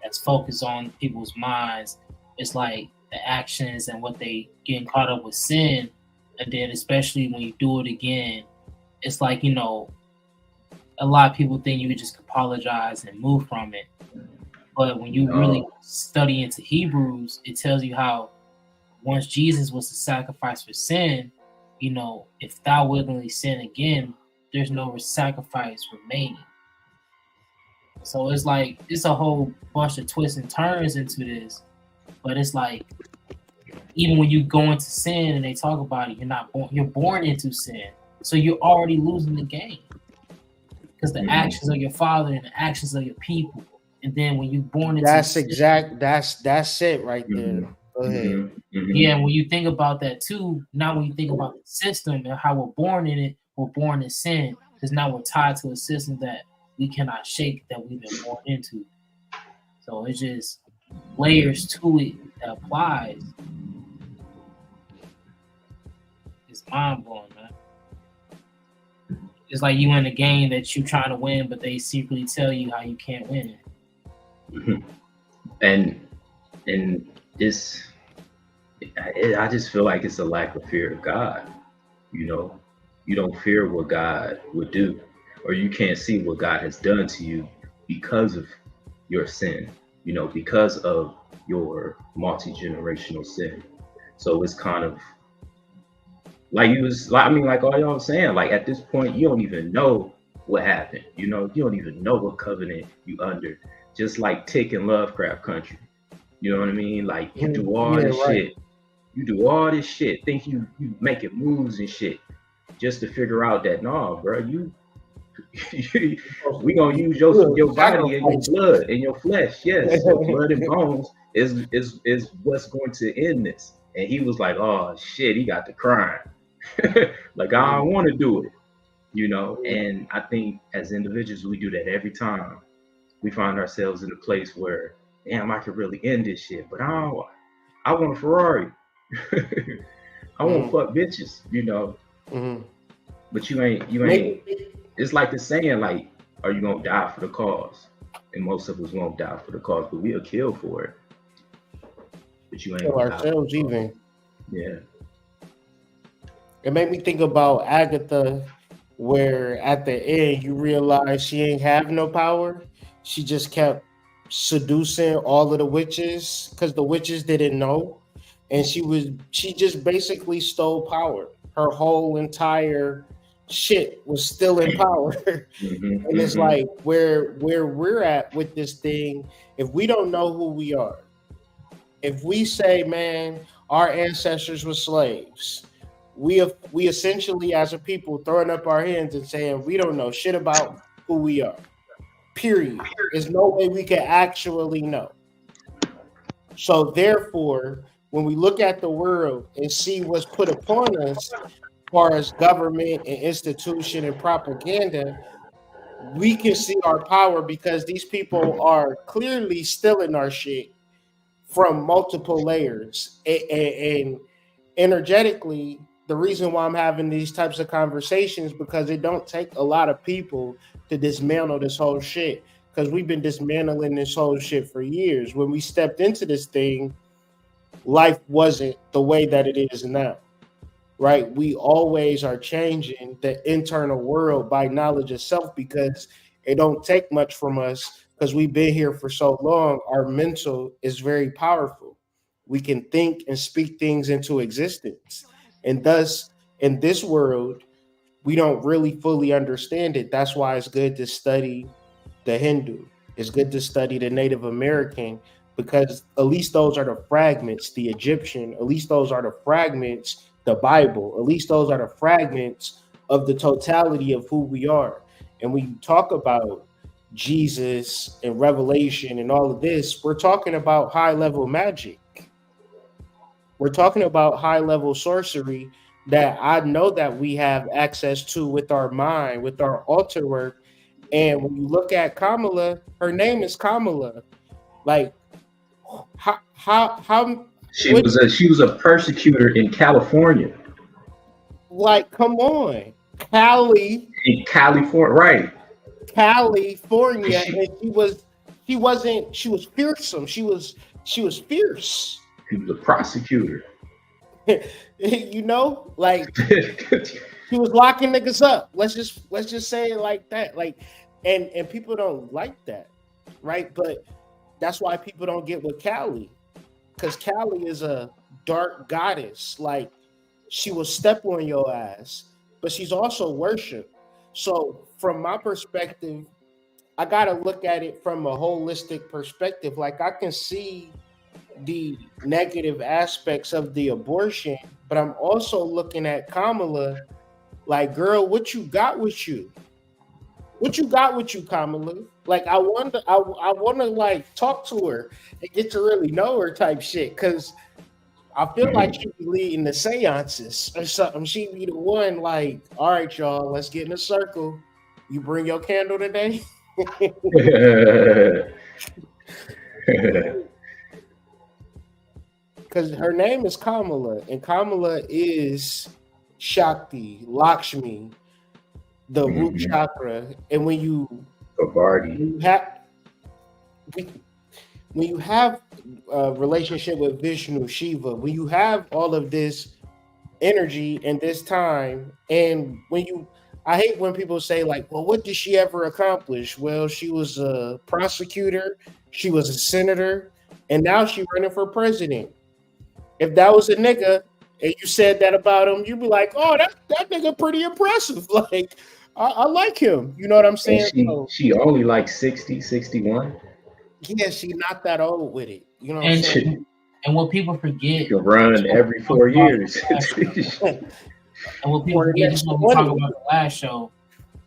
that's focused on people's minds. It's like the actions and what they getting caught up with sin, and then especially when you do it again, it's like, you know, a lot of people think you could just apologize and move from it. But when you really study into Hebrews, it tells you how once Jesus was the sacrifice for sin, you know, if thou willingly sin again, there's no sacrifice remaining. So it's like, it's a whole bunch of twists and turns into this. But it's like, even when you go into sin and they talk about it, you're born into sin. So you're already losing the game. Because the actions of your father and the actions of your people. And then when you're born into
that's
sin,
that's it right there. Go ahead.
Yeah, when you think about that too, now when you think about the system and how we're born in it, we're born in sin. Because now we're tied to a system that we cannot shake, that we've been born into. So it's just layers to it that applies. It's mind blowing, man. It's like you in a game that you're trying to win, but they secretly tell you how you can't win it.
And it's, I just feel like it's a lack of fear of God. You know, you don't fear what God would do, or you can't see what God has done to you because of your sin, you know, because of your multi-generational sin. So it's kind of like like all y'all was saying, like at this point, you don't even know what happened. You know, you don't even know what covenant you under. Just like Tick in Lovecraft Country. You know what I mean? Like you do all this shit. You do all this shit. Think you making moves and shit just to figure out that, no, bro, we gonna use your body and your blood and your flesh. Yes, your blood and bones is what's going to end this. And he was like, oh shit, he got to crying. Like, I don't want to do it, you know. And I think as individuals, we do that every time we find ourselves in a place where damn, I could really end this shit, but I want a Ferrari. I want fuck bitches, you know. But you ain't. It's like the saying, like, are you gonna die for the cause? And most of us won't die for the cause, but we'll kill for it. But you ain't
kill ourselves even.
Yeah.
It made me think about Agatha, where at the end you realize she ain't have no power. She just kept seducing all of the witches because the witches didn't know. And she just basically stole power. Her whole entire shit was still in power. And it's like where we're at with this thing, if we don't know who we are, if we say, man, our ancestors were slaves, we essentially as a people throwing up our hands and saying we don't know shit about who we are. Period. There's no way we can actually know. So therefore, when we look at the world and see what's put upon us as far as government and institution and propaganda, we can see our power because these people are clearly stealing our shit from multiple layers. And energetically, the reason why I'm having these types of conversations because it don't take a lot of people to dismantle this whole shit, because we've been dismantling this whole shit for years. When we stepped into this thing, life wasn't the way that it is now, right? We always are changing the internal world by knowledge of self because it don't take much from us because we've been here for so long. Our mental is very powerful. We can think and speak things into existence. And thus, in this world, we don't really fully understand it. That's why it's good to study the Hindu. It's good to study the Native American, because at least those are the fragments, the Egyptian, at least those are the fragments, the Bible, at least those are the fragments of the totality of who we are. And when you talk about Jesus and Revelation and all of this, we're talking about high-level magic. We're talking about high-level sorcery that I know that we have access to with our mind, with our altar work. And when you look at Kamala, her name is Kamala. Like, how
she was a persecutor in California.
Like, come on, Cali.
In California, right?
California, and she was fearsome. She was fierce.
He was a prosecutor.
You know, like he was locking niggas up. Let's just say it like that. Like, and people don't like that, right? But that's why people don't get with Kali, because Kali is a dark goddess. Like, she will step on your ass, but she's also worship. So from my perspective, I gotta look at it from a holistic perspective. Like, I can see the negative aspects of the abortion, but I'm also looking at Kamala like, girl, what you got with you? What you got with you, Kamala? Like, I want to like talk to her and get to really know her type shit, because I feel like she be leading the seances or something. She be the one like, all right, y'all, let's get in a circle. You bring your candle today? Because her name is Kamala, and Kamala is Shakti, Lakshmi, the root chakra. And when you have a relationship with Vishnu, Shiva, when you have all of this energy and this time, and I hate when people say like, well, what did she ever accomplish? Well, she was a prosecutor, she was a senator, and now she's running for president. If that was a nigga and you said that about him, you'd be like, oh, that nigga pretty impressive. Like, I like him. You know what I'm saying?
She only like 60, 61.
Yeah, she's not that old with it. You know what I'm saying?
And what people forget,
you run every 4 years.
And what people forget is what we talked about the last show,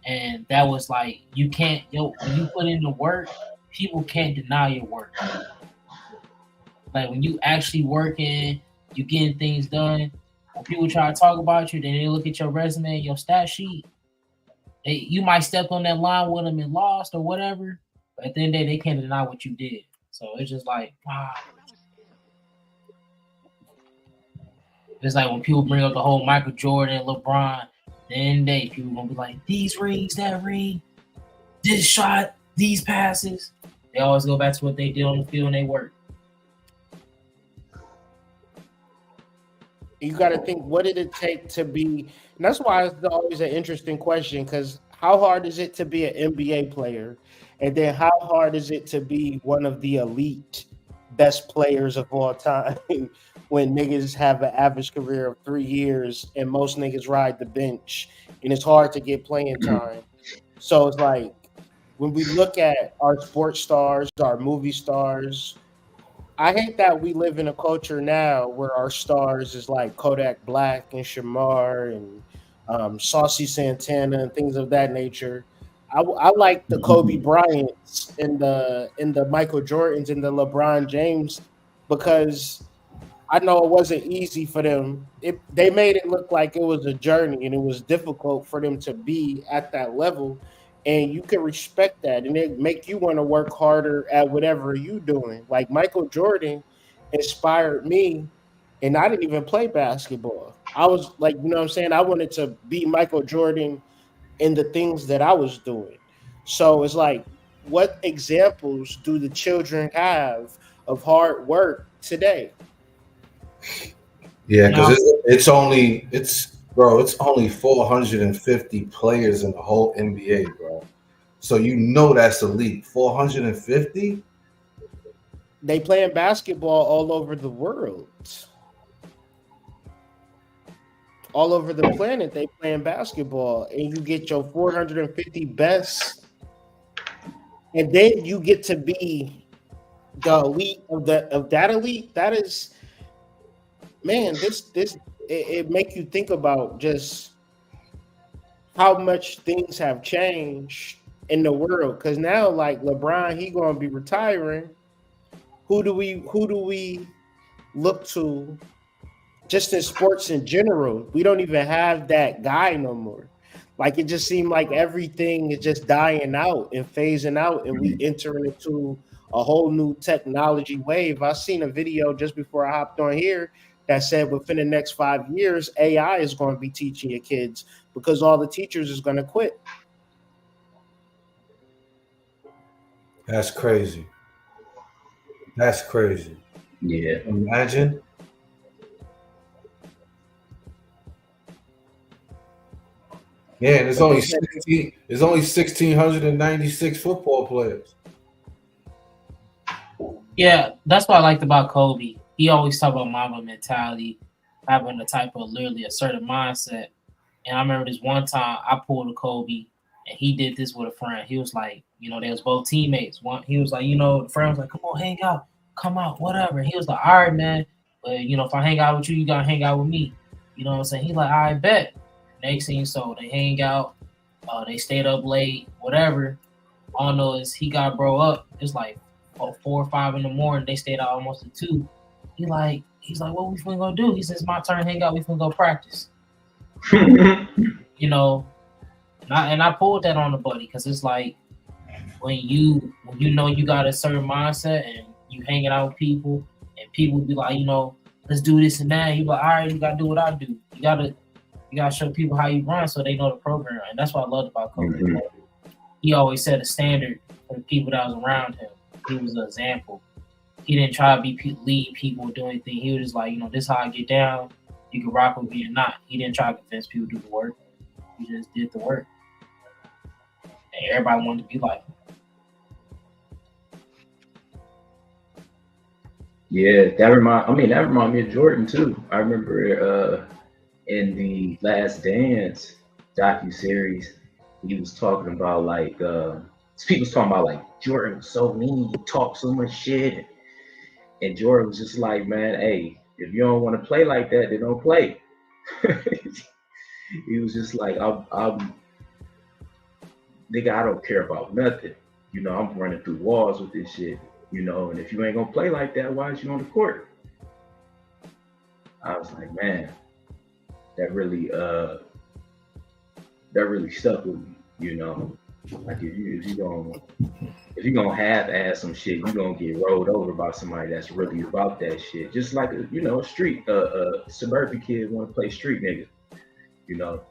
and that was like, you can't, when you put in the work, people can't deny your work. Like, when you actually working, you getting things done. When people try to talk about you, then they look at your resume, your stat sheet. You might step on that line with them and lost or whatever, but at the end of the day, they can't deny what you did. So it's just like, it's like when people bring up the whole Michael Jordan, LeBron, then people gonna be like, these rings, that ring, this shot, these passes. They always go back to what they did on the field and they work.
You got to think, what did it take to be? And that's why it's always an interesting question, because how hard is it to be an NBA player? And then how hard is it to be one of the elite best players of all time when niggas have an average career of 3 years and most niggas ride the bench and it's hard to get playing time? So it's like, when we look at our sports stars, our movie stars, I hate that we live in a culture now where our stars is like Kodak Black and Shamar and Saucy Santana and things of that nature. I like the Kobe Bryants and the Michael Jordans and the LeBron James because I know it wasn't easy for them. They made it look like it was a journey and it was difficult for them to be at that level. And you can respect that, and it make you want to work harder at whatever you're doing. Like Michael Jordan inspired me, and I didn't even play basketball. I was like, you know what I'm saying? I wanted to be Michael Jordan in the things that I was doing. So it's like, what examples do the children have of hard work today?
Yeah, because it's only 450 players in the whole NBA, bro. So you know that's elite. 450?
They playing basketball all over the world. All over the planet, they playing basketball. And you get your 450 best. And then you get to be the elite of that elite. That is, man, it make you think about just how much things have changed in the world. Because now, like LeBron, he gonna be retiring. Who do we look to? Just in sports in general, we don't even have that guy no more. Like it just seemed like everything is just dying out and phasing out, and we entering into a whole new technology wave. I seen a video just before I hopped on here that said within the next 5 years, AI is going to be teaching your kids because all the teachers is going to quit.
That's crazy. That's crazy.
Yeah.
Imagine. Yeah, there's only 1,696 football players.
Yeah, that's what I liked about Kobe. He always talked about Mamba mentality, having a type of literally a certain mindset. And I remember this one time I pulled a Kobe, and he did this with a friend. He was like, they was both teammates. He was like, the friend was like, come on, hang out, come out, whatever. And he was like, all right, man. But, if I hang out with you, you got to hang out with me. You know what I'm saying? He's like, I bet. Next thing, so they hang out. They stayed up late, whatever. All I know is he got bro up. It's like 4 or 5 in the morning. They stayed out almost at 2. He's like, what we finna go do? He says, my turn to hang out. We finna go practice. And I pulled that on the buddy because it's like when you know you got a certain mindset and you hanging out with people and people be like, let's do this and that. You be like, all right, you gotta do what I do. You gotta show people how you run so they know the program. And that's what I loved about Kobe. Mm-hmm. He always set a standard for the people that was around him. He was an example. He didn't try to lead people or do anything. He was just like, this is how I get down. You can rock with me or not. He didn't try to convince people to do the work. He just did the work. And everybody wanted to be like him.
Yeah, that remind me of Jordan too. I remember in the Last Dance docuseries, he was talking about people was talking about Jordan was so mean, he talked so much shit. And Jordan was just like, man, hey, if you don't want to play like that, then don't play. He was just like, nigga, I don't care about nothing. I'm running through walls with this shit, and if you ain't gonna play like that, why is you on the court? I was like, man, that really stuck with me, Like if you gonna half-ass some shit, you gonna get rolled over by somebody that's really about that shit. Just like a street, suburban kid want to play street nigga. You know.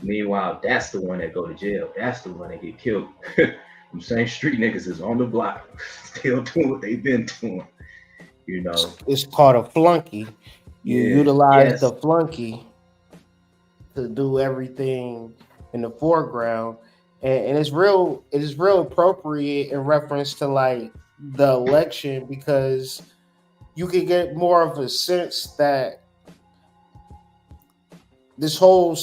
Meanwhile, that's the one that go to jail. That's the one that get killed. Them same street niggas is on the block, still doing what they've been doing. You know.
It's called a flunky. You utilize the flunky to do everything in the foreground. And it is real appropriate in reference to like the election, because you could get more of a sense that this whole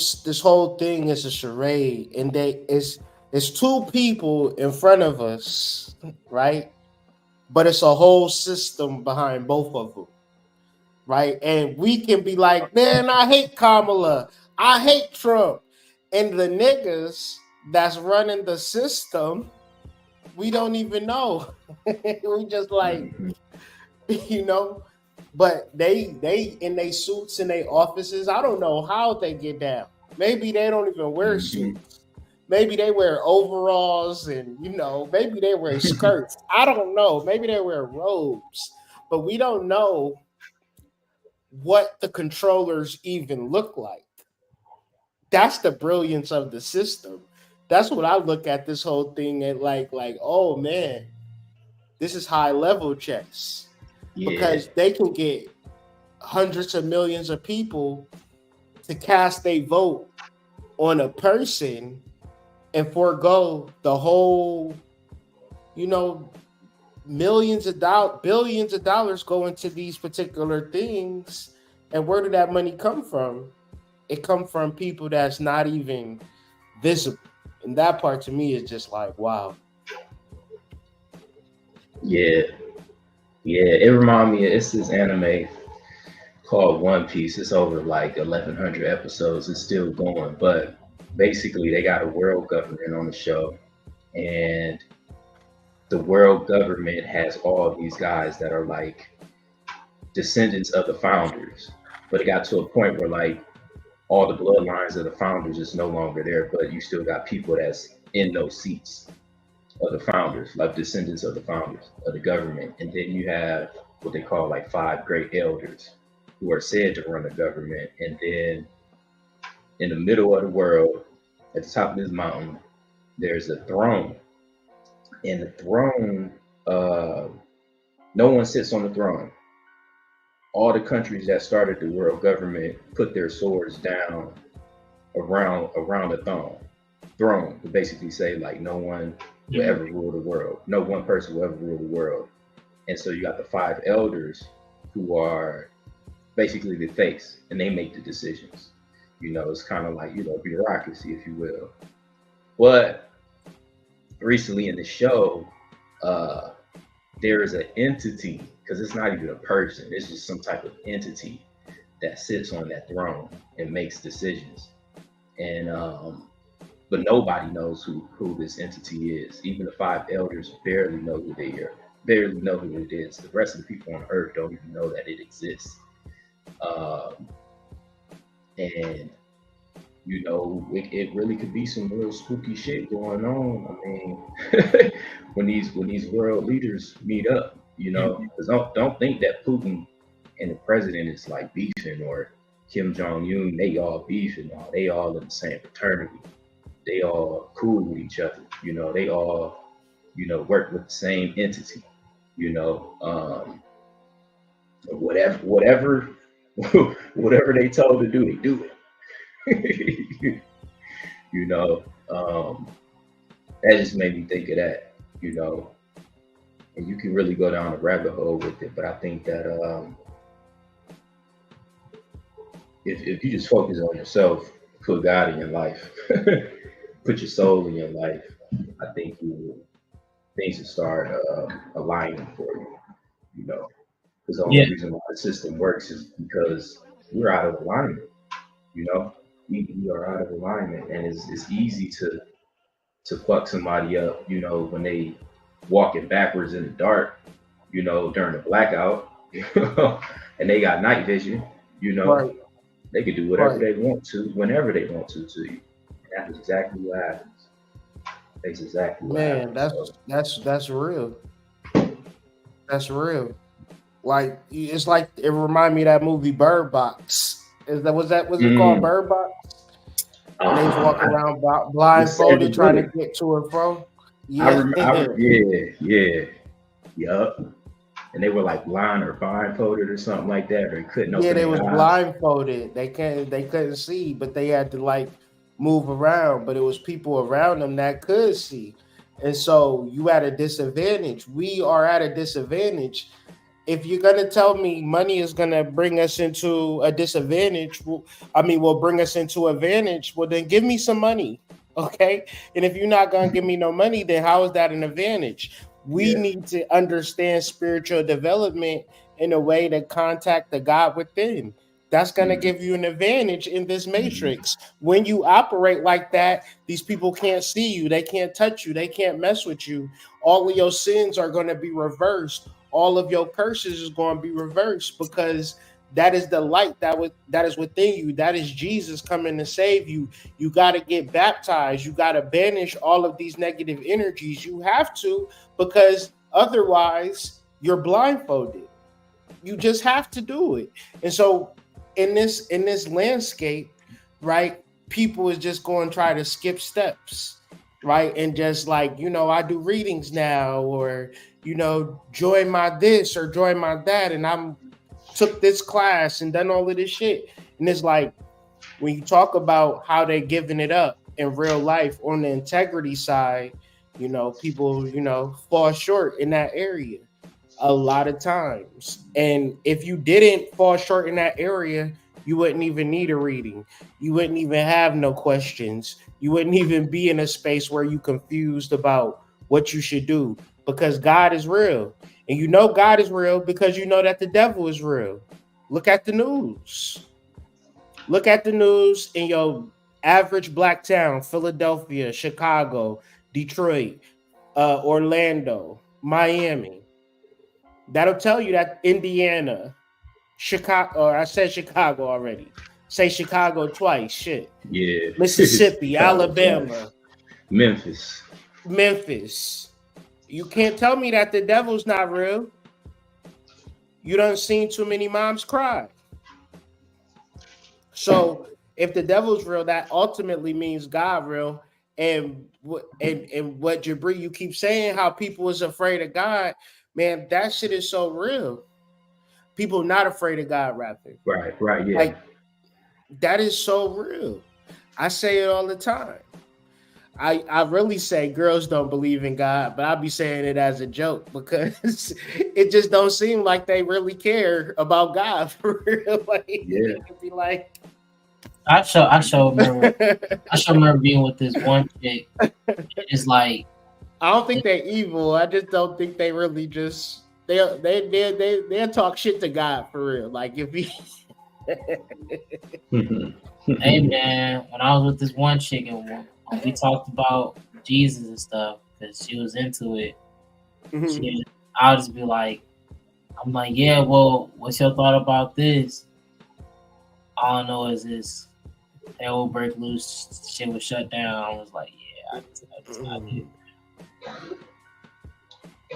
thing is a charade, and it's two people in front of us, right? But it's a whole system behind both of them, right? And we can be like, man, I hate Kamala, I hate Trump, and the niggas that's running the system, we don't even know. We just like, you know, but they in their suits in their offices. I don't know how they get down. Maybe they don't even wear suits. Maybe they wear overalls, and you know, maybe they wear skirts. I don't know. Maybe they wear robes, but we don't know what the controllers even look like. That's the brilliance of the system. That's what I look at this whole thing at, like, oh man, this is high level chess. Yeah. Because they can get hundreds of millions of people to cast a vote on a person and forego the whole, you know, billions of dollars go into these particular things. And where did that money come from? It come from people that's not even visible. And that part to me is just like, wow.
Yeah. It reminds me of this anime called One Piece. It's over like 1,100 episodes. It's still going, but basically they got a world government on the show, and the world government has all these guys that are like descendants of the founders. But it got to a point where like all the bloodlines of the founders is no longer there, but you still got people that's in those seats of the founders, like descendants of the founders of the government. And then you have what they call like 5 great elders who are said to run the government. And then in the middle of the world, at the top of this mountain, there's a throne. And the throne, no one sits on the throne. All the countries that started the world government put their swords down around the throne to basically say like no one will ever rule the world. No one person will ever rule the world. And so you got the 5 elders who are basically the face, and they make the decisions. You know, it's kind of like, you know, bureaucracy, if you will. But recently in the show, there is an entity, because it's not even a person, it's just some type of entity that sits on that throne and makes decisions. And but nobody knows who this entity is. Even the 5 elders barely know who they are, barely know who it is. The rest of the people on earth don't even know that it exists. And you know, it really could be some real spooky shit going on. I mean, when these world leaders meet up, you know, because don't think that Putin and the president is like beefing, or Kim Jong-un, they all beefing, they all in the same fraternity. They all cool with each other, you know, they all, you know, work with the same entity, you know, whatever they told to do, they do it. You know, that just made me think of that, you know, and you can really go down a rabbit hole with it. But I think that if you just focus on yourself, put God in your life, put your soul in your life, I think things will start aligning for you, you know, because the only reason why the system works is because we're out of alignment, you know. We are out of alignment, and it's easy to fuck somebody up, you know, when they walking backwards in the dark, you know, during a blackout, you know, and they got night vision, you know, right. They can do whatever they want to, whenever they want to you. And that's exactly what happens. That's exactly what
Man,
happened.
that's real. That's real. Like it's like it reminded me of that movie Bird Box. Was it called Bird Box? And they was walking around blindfolded trying to get to and fro.
Yeah. Yup. And they were like blind or blindfolded or something like that, or they couldn't open
They was
their eyes.
blindfolded. They couldn't see, but they had to like move around. But it was people around them that could see. And so you at a disadvantage. We are at a disadvantage. If you're gonna tell me money is gonna bring us into a disadvantage, will bring us into advantage, well then give me some money. Okay. And if you're not gonna give me no money, then how is that an advantage? We need to understand spiritual development in a way to contact the God within. That's going to give you an advantage in this matrix. When you operate like that, these people can't see you. They can't touch you. They can't mess with you. All of your sins are going to be reversed. All of your curses is going to be reversed because that is the light that is within you. That is Jesus coming to save you. You got to get baptized. You got to banish all of these negative energies. You have to, because otherwise you're blindfolded. You just have to do it. And so in this landscape, right, people is just going to try to skip steps, right? And just like, I do readings now, or, join my this or join my that. And I'm took this class and done all of this shit. And it's like, when you talk about how they're giving it up in real life on the integrity side, people, fall short in that area a lot of times. And if you didn't fall short in that area, you wouldn't even need a reading. You wouldn't even have no questions. You wouldn't even be in a space where you confused about what you should do, because God is real. And God is real because you know that the devil is real. Look at the news. Look at the news in your average black town: Philadelphia, Chicago, Detroit, Orlando, Miami. That'll tell you that Indiana, Chicago, or I said Chicago already. Say Chicago twice. Shit.
Yeah.
Mississippi, Alabama,
Memphis.
You can't tell me that the devil's not real. You done seen too many moms cry. So if the devil's real, that ultimately means God real. And what Jabri, you keep saying how people is afraid of God, man, that shit is so real. People not afraid of God, rather.
Right, yeah.
Like, that is so real. I say it all the time. I really say girls don't believe in God, but I'll be saying it as a joke because it just don't seem like they really care about God for real. Like, it'd be like,
I remember being with this one chick. It's like,
I don't think they're evil. I just don't think they really just they'll talk shit to God for real. Like if he
hey man, when I was with this one chick and we talked about Jesus and stuff because she was into it, I'll just be like, I'm like, yeah, well, what's your thought about this? All I know is this hell will break loose, shit was shut down. I was like, yeah, I just got it.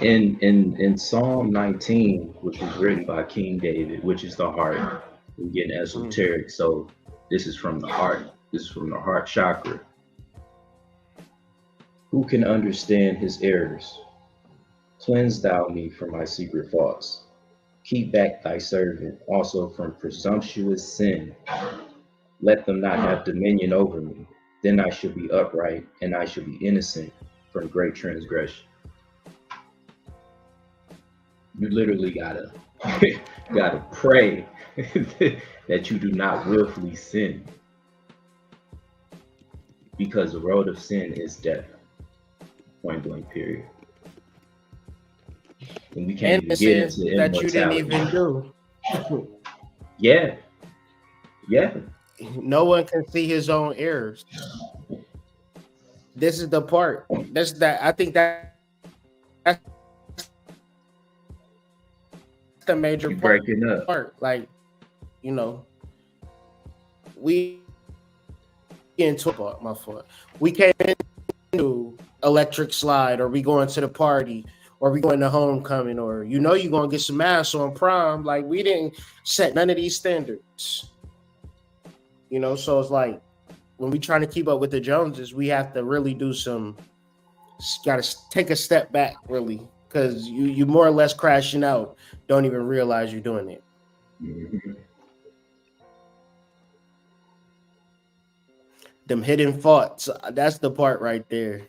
In Psalm 19, which was written by King David, which is the heart, we're getting esoteric. So this is from the heart. This is from the heart chakra. Who can understand his errors? Cleanse thou me from my secret faults. Keep back thy servant also from presumptuous sin. Let them not have dominion over me. Then I shall be upright, and I shall be innocent from great transgression. You literally gotta pray that you do not willfully sin, because the road of sin is death. Point blank, period. And we can't even get into
that you didn't even do.
Yeah.
No one can see his own errors. This is the part. I think that's the major part. Like, we into my fault. We came into electric slide, or we going to the party, or we going to homecoming, or you're gonna get some ass on prom. Like, we didn't set none of these standards. So it's like when we trying to keep up with the Joneses, we have to really gotta take a step back, really, because you more or less crashing out, don't even realize you're doing it.
Mm-hmm.
Them hidden thoughts, that's the part right there.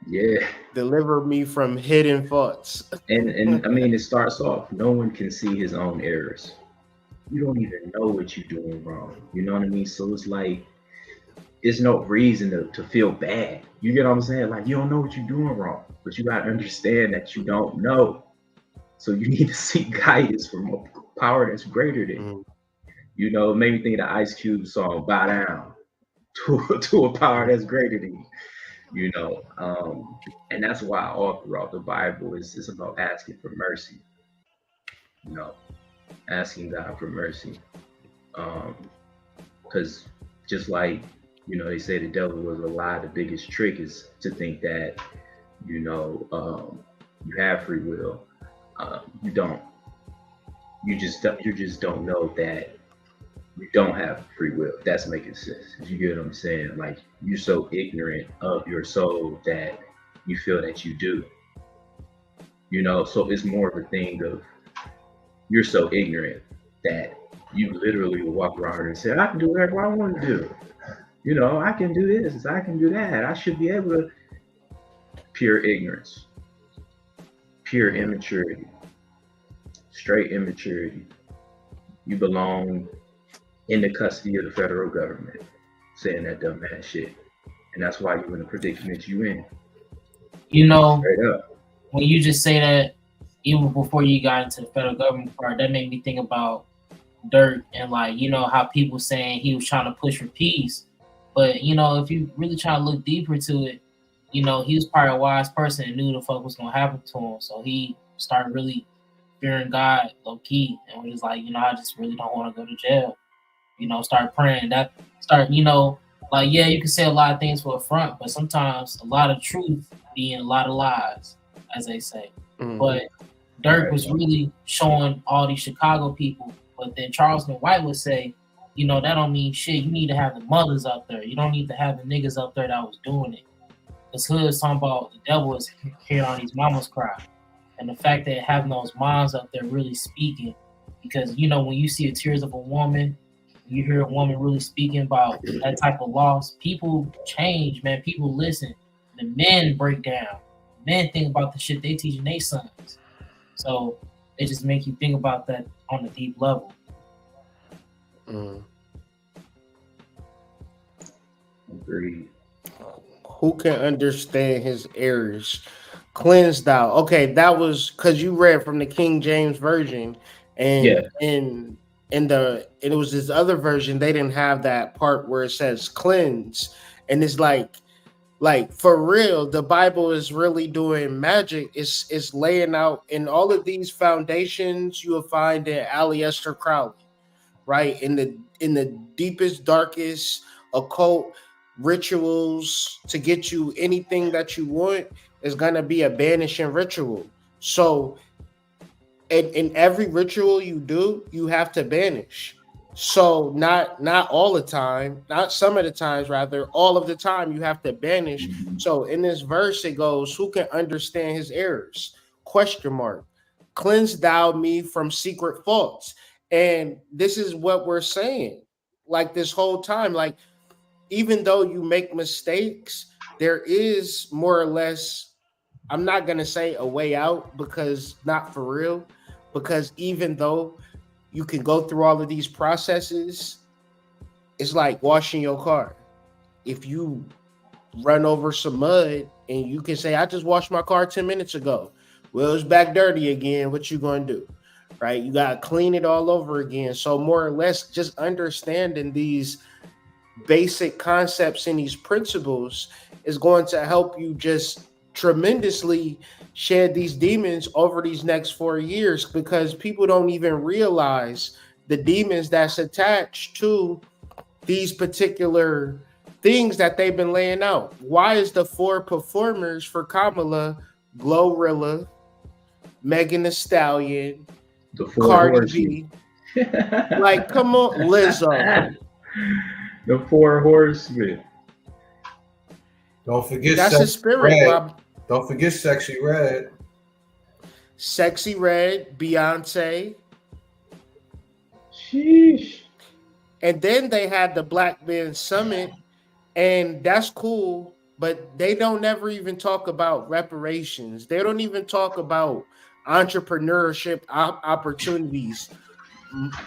Yeah.
Deliver me from hidden thoughts.
And I mean, it starts off, no one can see his own errors. You don't even know what you're doing wrong. You know what I mean? So it's like, there's no reason to feel bad. You get what I'm saying? Like, you don't know what you're doing wrong, but you got to understand that you don't know. So you need to seek guidance from a power that's greater than you. It made me think of the Ice Cube song, Bow Down, to a power that's greater than you. And that's why all throughout the Bible it's about asking for mercy. Asking God for mercy. Because just like, they say the devil was a lie, the biggest trick is to think that, you have free will. You don't. You just don't know that you don't have free will. That's making sense. You get what I'm saying? Like, you're so ignorant of your soul that you feel that you do. So it's more of a thing of, you're so ignorant that you literally will walk around and say, I can do whatever I want to do. I can do this, I can do that. I should be able to. Pure ignorance, pure immaturity, straight immaturity. You belong in the custody of the federal government saying that dumbass shit. And that's why you're in the predicament you in.
Straight up. When you just say that, even before you got into the federal government part, that made me think about Dirk and how people saying he was trying to push for peace. But, if you really try to look deeper to it, he was probably a wise person and knew the fuck was going to happen to him. So he started really fearing God low key and was like, I just really don't want to go to jail. Start praying. You can say a lot of things for a front, but sometimes a lot of truth be in a lot of lies, as they say. Mm-hmm. But Dirk was really showing all these Chicago people. But then Charleston White would say, that don't mean shit. You need to have the mothers up there. You don't need to have the niggas up there that was doing it. Because Hood's talking about the devil is hearing all these mamas cry. And the fact that having those moms up there really speaking, because, when you see the tears of a woman, you hear a woman really speaking about that type of loss, people change, man. People listen. The men break down. Men think about the shit they teaching their sons. So it just make you think about that on a deep level.
Agreed.
Who can understand his errors? Cleanse thou. Okay, that was because you read from the King James Version, and it was this other version. They didn't have that part where it says cleanse, and it's like for real, the Bible is really doing magic. It's laying out in all of these foundations you will find in Aleister Crowley, right? In the deepest, darkest occult rituals to get you anything that you want is gonna be a banishing ritual. So in every ritual you do, you have to banish. So not all the time, not some of the times, rather, all of the time you have to banish. So in this verse it goes, who can understand his errors? ? Cleanse thou me from secret faults. And this is what we're saying, like this whole time, like even though you make mistakes, there is more or less, I'm not gonna say a way out, because not for real, because even though you can go through all of these processes, it's like washing your car. If you run over some mud and you can say, I just washed my car 10 minutes ago. Well, it's back dirty again. What you gonna do? Right? You gotta clean it all over again. So more or less just understanding these basic concepts and these principles is going to help you just tremendously shed these demons over these next 4 years, because people don't even realize the demons that's attached to these particular things that they've been laying out. Why is the 4 performers for Kamala Glorilla, Megan Thee Stallion, Cardi B? Like, come on, Lizzo.
The 4 horsemen.
Don't forget
That's the spirit,
Red.
Bob.
Don't forget Sexy Red.
Sexy Red, Beyonce.
Sheesh.
And then they had the Black Men Summit, and that's cool, but they don't ever even talk about reparations. They don't even talk about entrepreneurship opportunities.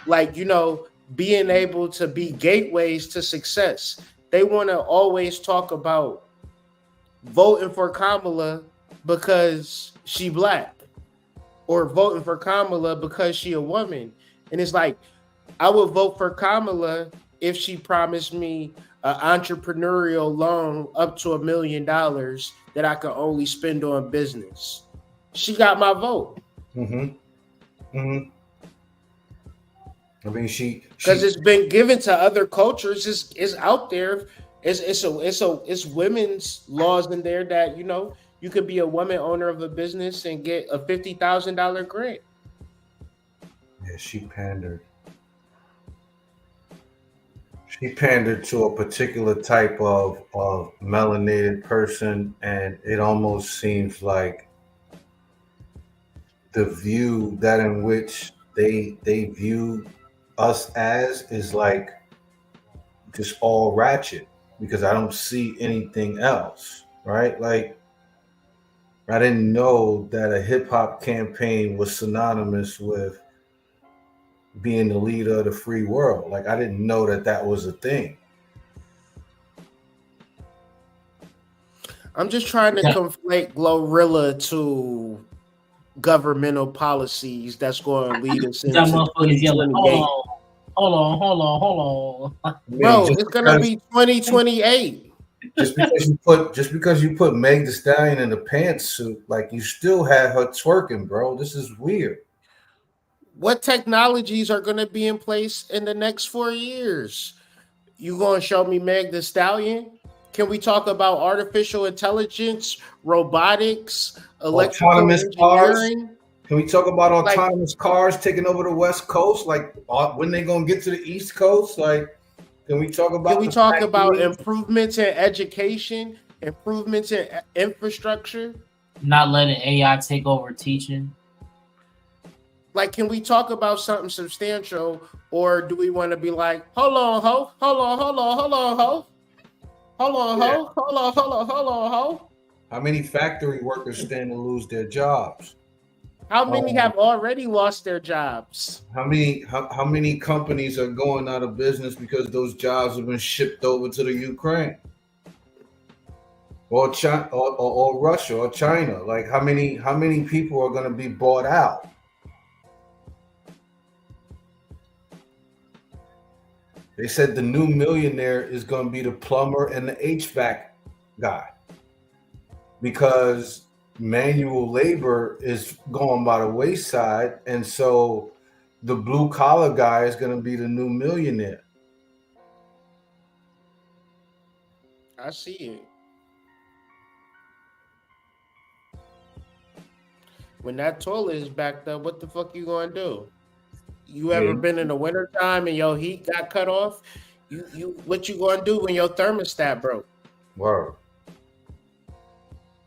Like, you know, being able to be gateways to success. They want to always talk about voting for Kamala because she Black, or voting for Kamala because she a woman. And it's like, I would vote for Kamala if she promised me an entrepreneurial loan up to $1 million that I could only spend on business. She got my vote.
Mm-hmm. Mm-hmm. I mean,
because it's been given to other cultures. It's out there. It's women's laws in there that, you know, you could be a woman owner of a business and get a $50,000 grant.
Yeah, she pandered. She pandered to a particular type of melanated person, and it almost seems like the view that in which they view us as is like just all ratchet, because I don't see anything else, right? Like, I didn't know that a hip hop campaign was synonymous with being the leader of the free world. Like, I didn't know that that was a thing.
I'm just trying to conflate Glorilla to governmental policies that's going to lead us into
motherfuckers yelling, hold on.
Bro, it's gonna be 2028.
Just because you put Meg Thee Stallion in a pantsuit, like, you still had her twerking, bro. This is weird.
What technologies are going to be in place in the next 4 years? You going to show me Meg Thee Stallion? Can we talk about artificial intelligence, robotics,
autonomous
engineering?
cars? Can we talk about autonomous cars taking over the West Coast? Like, when they going to get to the East Coast? Like, can we talk about?
Can we talk about improvements in education, improvements in infrastructure?
Not letting AI take over teaching.
Like, can we talk about something substantial, or do we want to be like, hold on, ho, hold on, ho, hold on, ho?
How many factory workers stand to lose their jobs?
How many have already lost their jobs?
How many companies are going out of business because those jobs have been shipped over to the Ukraine, or China, or Russia, or China? Like, how many people are going to be bought out? They said the new millionaire is going to be the plumber and the HVAC guy, because manual labor is going by the wayside, and so the blue collar guy is going to be the new millionaire.
I see it. When that toilet is backed up, what the fuck you going to do? You ever been in the wintertime and your heat got cut off? You what you going to do when your thermostat broke?
Word.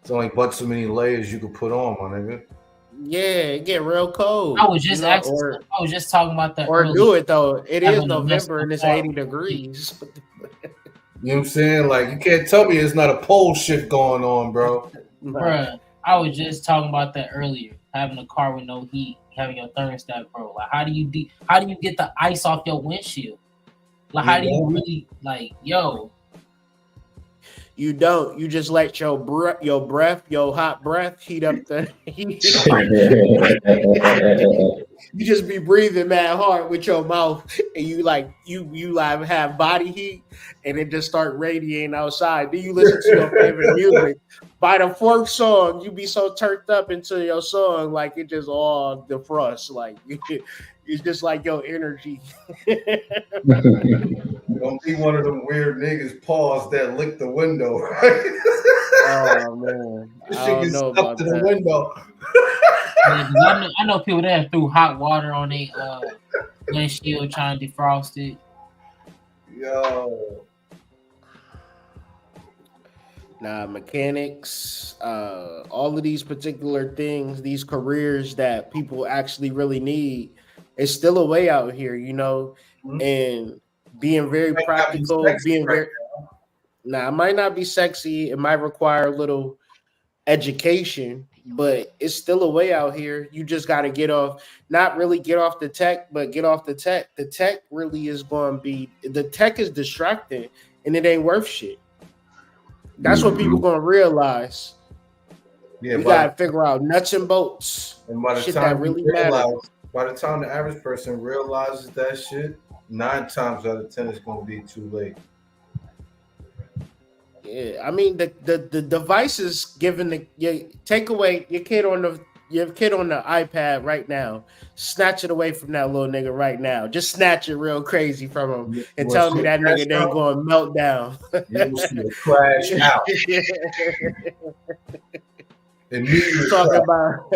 It's only but so many layers you could put on, my nigga.
Yeah, it get real cold.
I was just talking about that.
Or
earlier.
do it though. It is November and it's 80 degrees.
You know what I'm saying? Like, you can't tell me it's not a pole shift going on, bro.
Bruh, I was just talking about that earlier. Having a car with no heat, having your thermostat broke. Like, how do you get the ice off your windshield? Like, how do you really, like, yo?
You don't. You just let your hot breath heat up the heat. You just be breathing mad hard with your mouth, and you have body heat, and it just start radiating outside. Then you listen to your favorite music. By the fourth song, you be so turned up into your song, like it just all defrost. Like it's just like your energy.
Don't be one of them weird niggas paws that lick the window, right?
Oh man,
This
I
shit
don't
gets
know
stuck
about
to the
that.
window.
I know people that threw hot water on their windshield trying to defrost it.
Yo.
Nah, mechanics, all of these particular things, these careers that people actually really need, it's still a way out here, you know, and being very practical, being very. Now, it might not be sexy. It might require a little education, but it's still a way out here. You just got to get off, not really get off the tech, but get off the tech. The tech really is going to be, the tech is distracting and it ain't worth shit. That's what people going to realize.
Yeah,
we got to figure out nuts and bolts.
And by the
shit
time
that really matters.
by the time the average person realizes that shit, 9 times out of 10 it's going to be too late.
Yeah, I mean the devices giving take away your kid on the iPad right now, snatch it away from that little nigga right now. Just snatch it real crazy from him and tell me that nigga ain't going to melt down.
You will see it crash out. Immediately
talking about.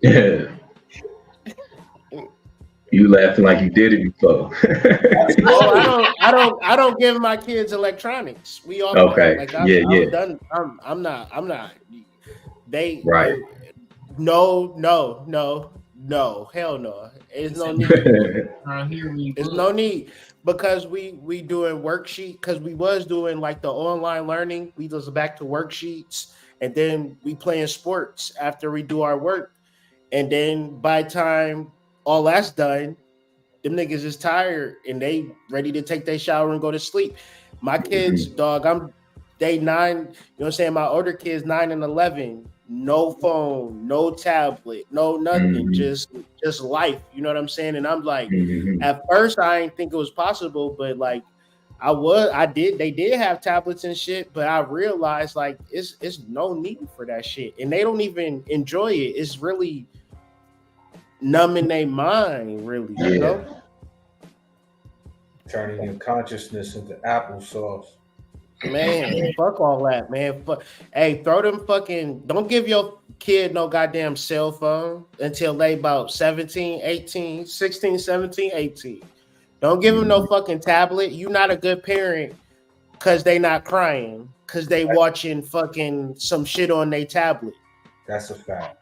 Yeah. You laughing like you did it before.
I don't give my kids electronics. We all
okay.
Like,
I'm
done. I'm not. They
right.
No, hell no. There's no need. There's no need because we doing worksheet because we was doing like the online learning. We was back to worksheets and then we playing sports after we do our work, and then by the time all that's done, them niggas is tired and they ready to take their shower and go to sleep. My kids, dog, they 9, you know what I'm saying? My older kids, 9 and 11, no phone, no tablet, no nothing, just life. You know what I'm saying? And I'm like, at first I didn't think it was possible, but like they did have tablets and shit, but I realized like it's no need for that shit. And they don't even enjoy it. It's really numbing their mind, really, you know?
Turning your consciousness into applesauce.
Man, fuck all that, man. Hey, throw them fucking, don't give your kid no goddamn cell phone until they about 17, 18, 16, 17, 18. Don't give them no fucking tablet. You not a good parent because they not crying, because they watching fucking some shit on their tablet.
That's a fact.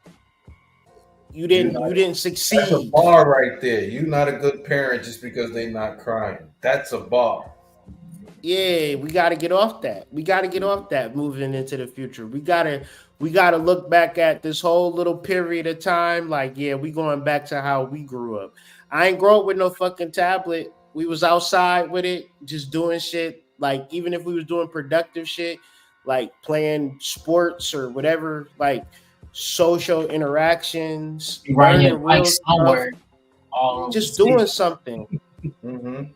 You didn't succeed.
That's a bar right there. You're not a good parent just because they not crying. That's a bar.
Yeah, we got to get off that. We got to get off that moving into the future. We got to look back at this whole little period of time. Like, yeah, we going back to how we grew up. I ain't grow up with no fucking tablet. We was outside with it, just doing shit. Like, even if we was doing productive shit, like playing sports or whatever, like social interactions,
riding your bike somewhere,
just doing something,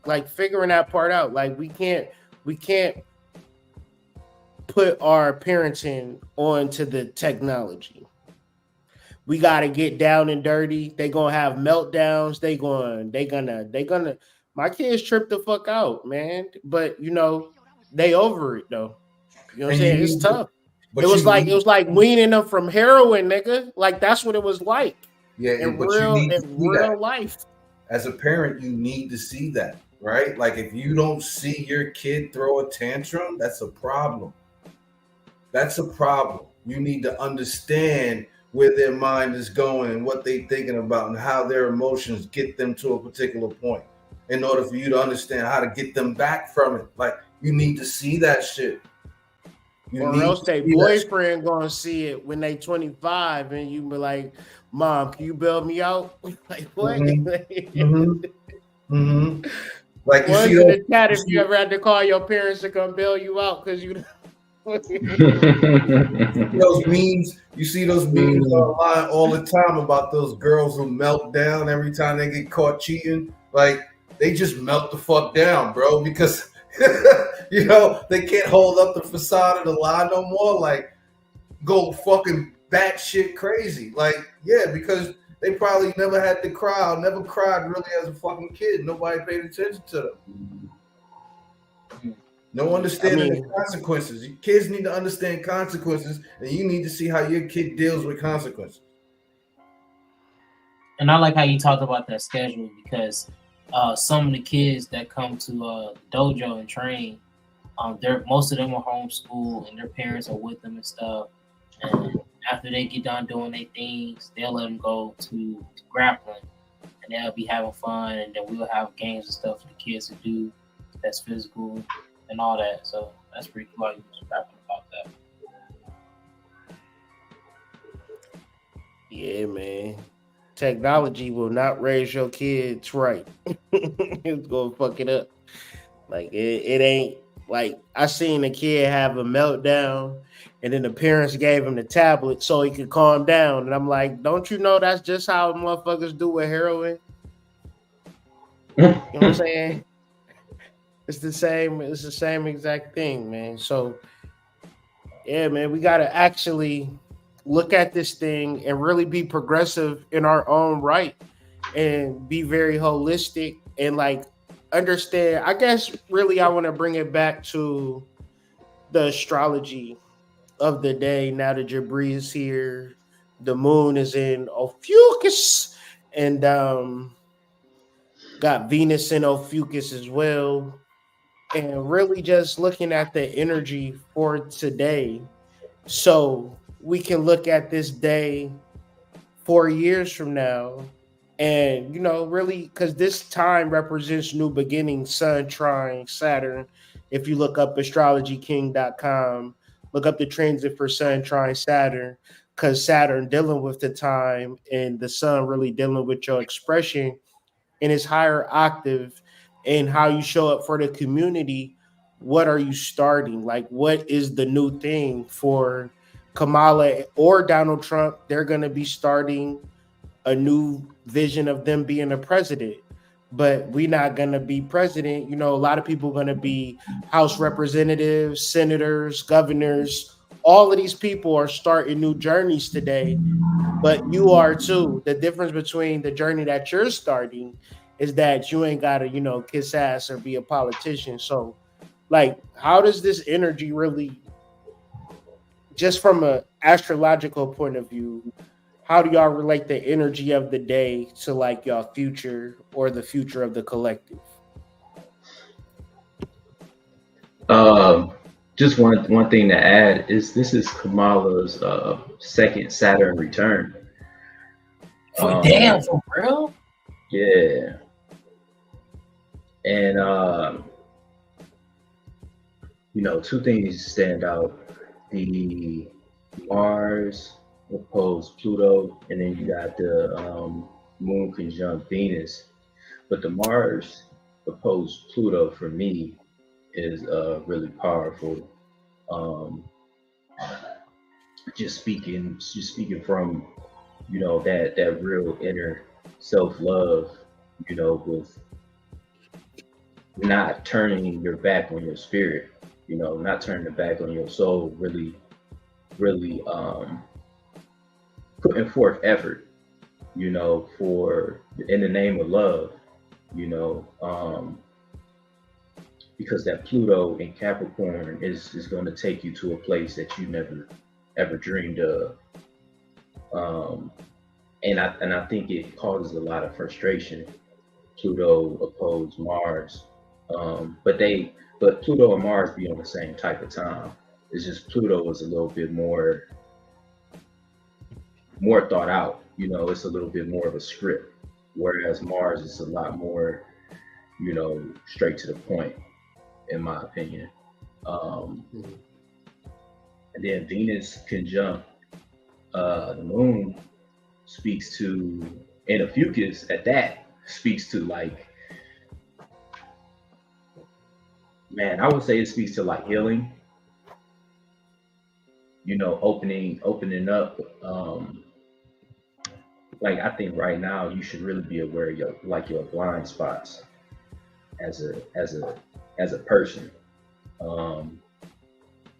like figuring that part out. Like we can't put our parenting onto the technology. We got to get down and dirty. They gonna have meltdowns. They gonna. My kids trip the fuck out, man. But you know, they over it though. You know what I'm saying? It's tough. It was like weaning them from heroin, nigga. Like that's what it was like.
Yeah,
in real life.
As a parent, you need to see that, right? Like if you don't see your kid throw a tantrum, that's a problem. That's a problem. You need to understand where their mind is going and what they're thinking about and how their emotions get them to a particular point in order for you to understand how to get them back from it. Like you need to see that shit.
Or else their boyfriend gonna see it when they 25 and you be like, Mom, can you bail me out? Like what?
Like you see
in the chat if you ever had to call your parents to come bail you out because you
those memes, you see those memes online all the time about those girls who melt down every time they get caught cheating. Like they just melt the fuck down, bro, because you know, they can't hold up the facade of the lie no more. Like, go fucking batshit crazy. Like, yeah, because They probably never had to cry, or never cried really as a fucking kid. Nobody paid attention to them. No understanding the consequences. Kids need to understand consequences, and you need to see how your kid deals with consequences.
And I like how you talked about that schedule, because some of the kids that come to the dojo and train, most of them are homeschooled and their parents are with them and stuff. And after they get done doing their things, they'll let them go to grappling, and they'll be having fun. And then we'll have games and stuff for the kids to do that's physical and all that. So that's pretty cool. You was rapping about that.
Yeah, man. Technology will not raise your kids right. It's gonna fuck it up. Like it ain't like I seen a kid have a meltdown, and then the parents gave him the tablet so he could calm down. And I'm like, don't you know that's just how motherfuckers do with heroin? You know what I'm saying? It's the same exact thing, man. So yeah, man, we gotta actually look at this thing and really be progressive in our own right and be very holistic and like understand. I guess really I want to bring it back to the astrology of the day. Now that Jabri is here, the moon is in Ophiuchus, and got Venus in Ophiuchus as well. And really just looking at the energy for today. So we can look at this day 4 years from now and, you know, really, because this time represents new beginnings, Sun trine Saturn. If you look up astrologyking.com, look up the transit for Sun trine Saturn, because Saturn dealing with the time and the Sun really dealing with your expression in its higher octave and how you show up for the community. What are you starting? Like, what is the new thing for Kamala or Donald Trump? They're going to be starting a new vision of them being a president, but we're not going to be president. You know, a lot of people are going to be House representatives, senators, governors. All of these people are starting new journeys today, but you are too. The difference between the journey that you're starting is that you ain't got to, you know, kiss ass or be a politician. So, like, how does this energy really, just from an astrological point of view, how do y'all relate the energy of the day to like y'all future or the future of the collective?
Just one thing to add is this is Kamala's second Saturn return.
Damn, for real?
Yeah. And you know, two things stand out: the Mars opposed Pluto, and then you got the Moon conjunct Venus. But the Mars opposed Pluto for me is really powerful. Just speaking from, you know, that real inner self-love, you know, with not turning your back on your spirit, you know, not turning your back on your soul, really putting forth effort, you know, in the name of love, you know, because that Pluto in Capricorn is going to take you to a place that you never ever dreamed of. And I think it causes a lot of frustration. Pluto opposed Mars, but Pluto and Mars be on the same type of time. It's just Pluto is a little bit more thought out. You know, it's a little bit more of a script, whereas Mars is a lot more, you know, straight to the point, in my opinion. And then Venus conjunct the Moon speaks to, and Ophiuchus at that speaks to, like, man, I would say it speaks to like healing, you know, opening up. Like, I think right now you should really be aware of your blind spots as a person,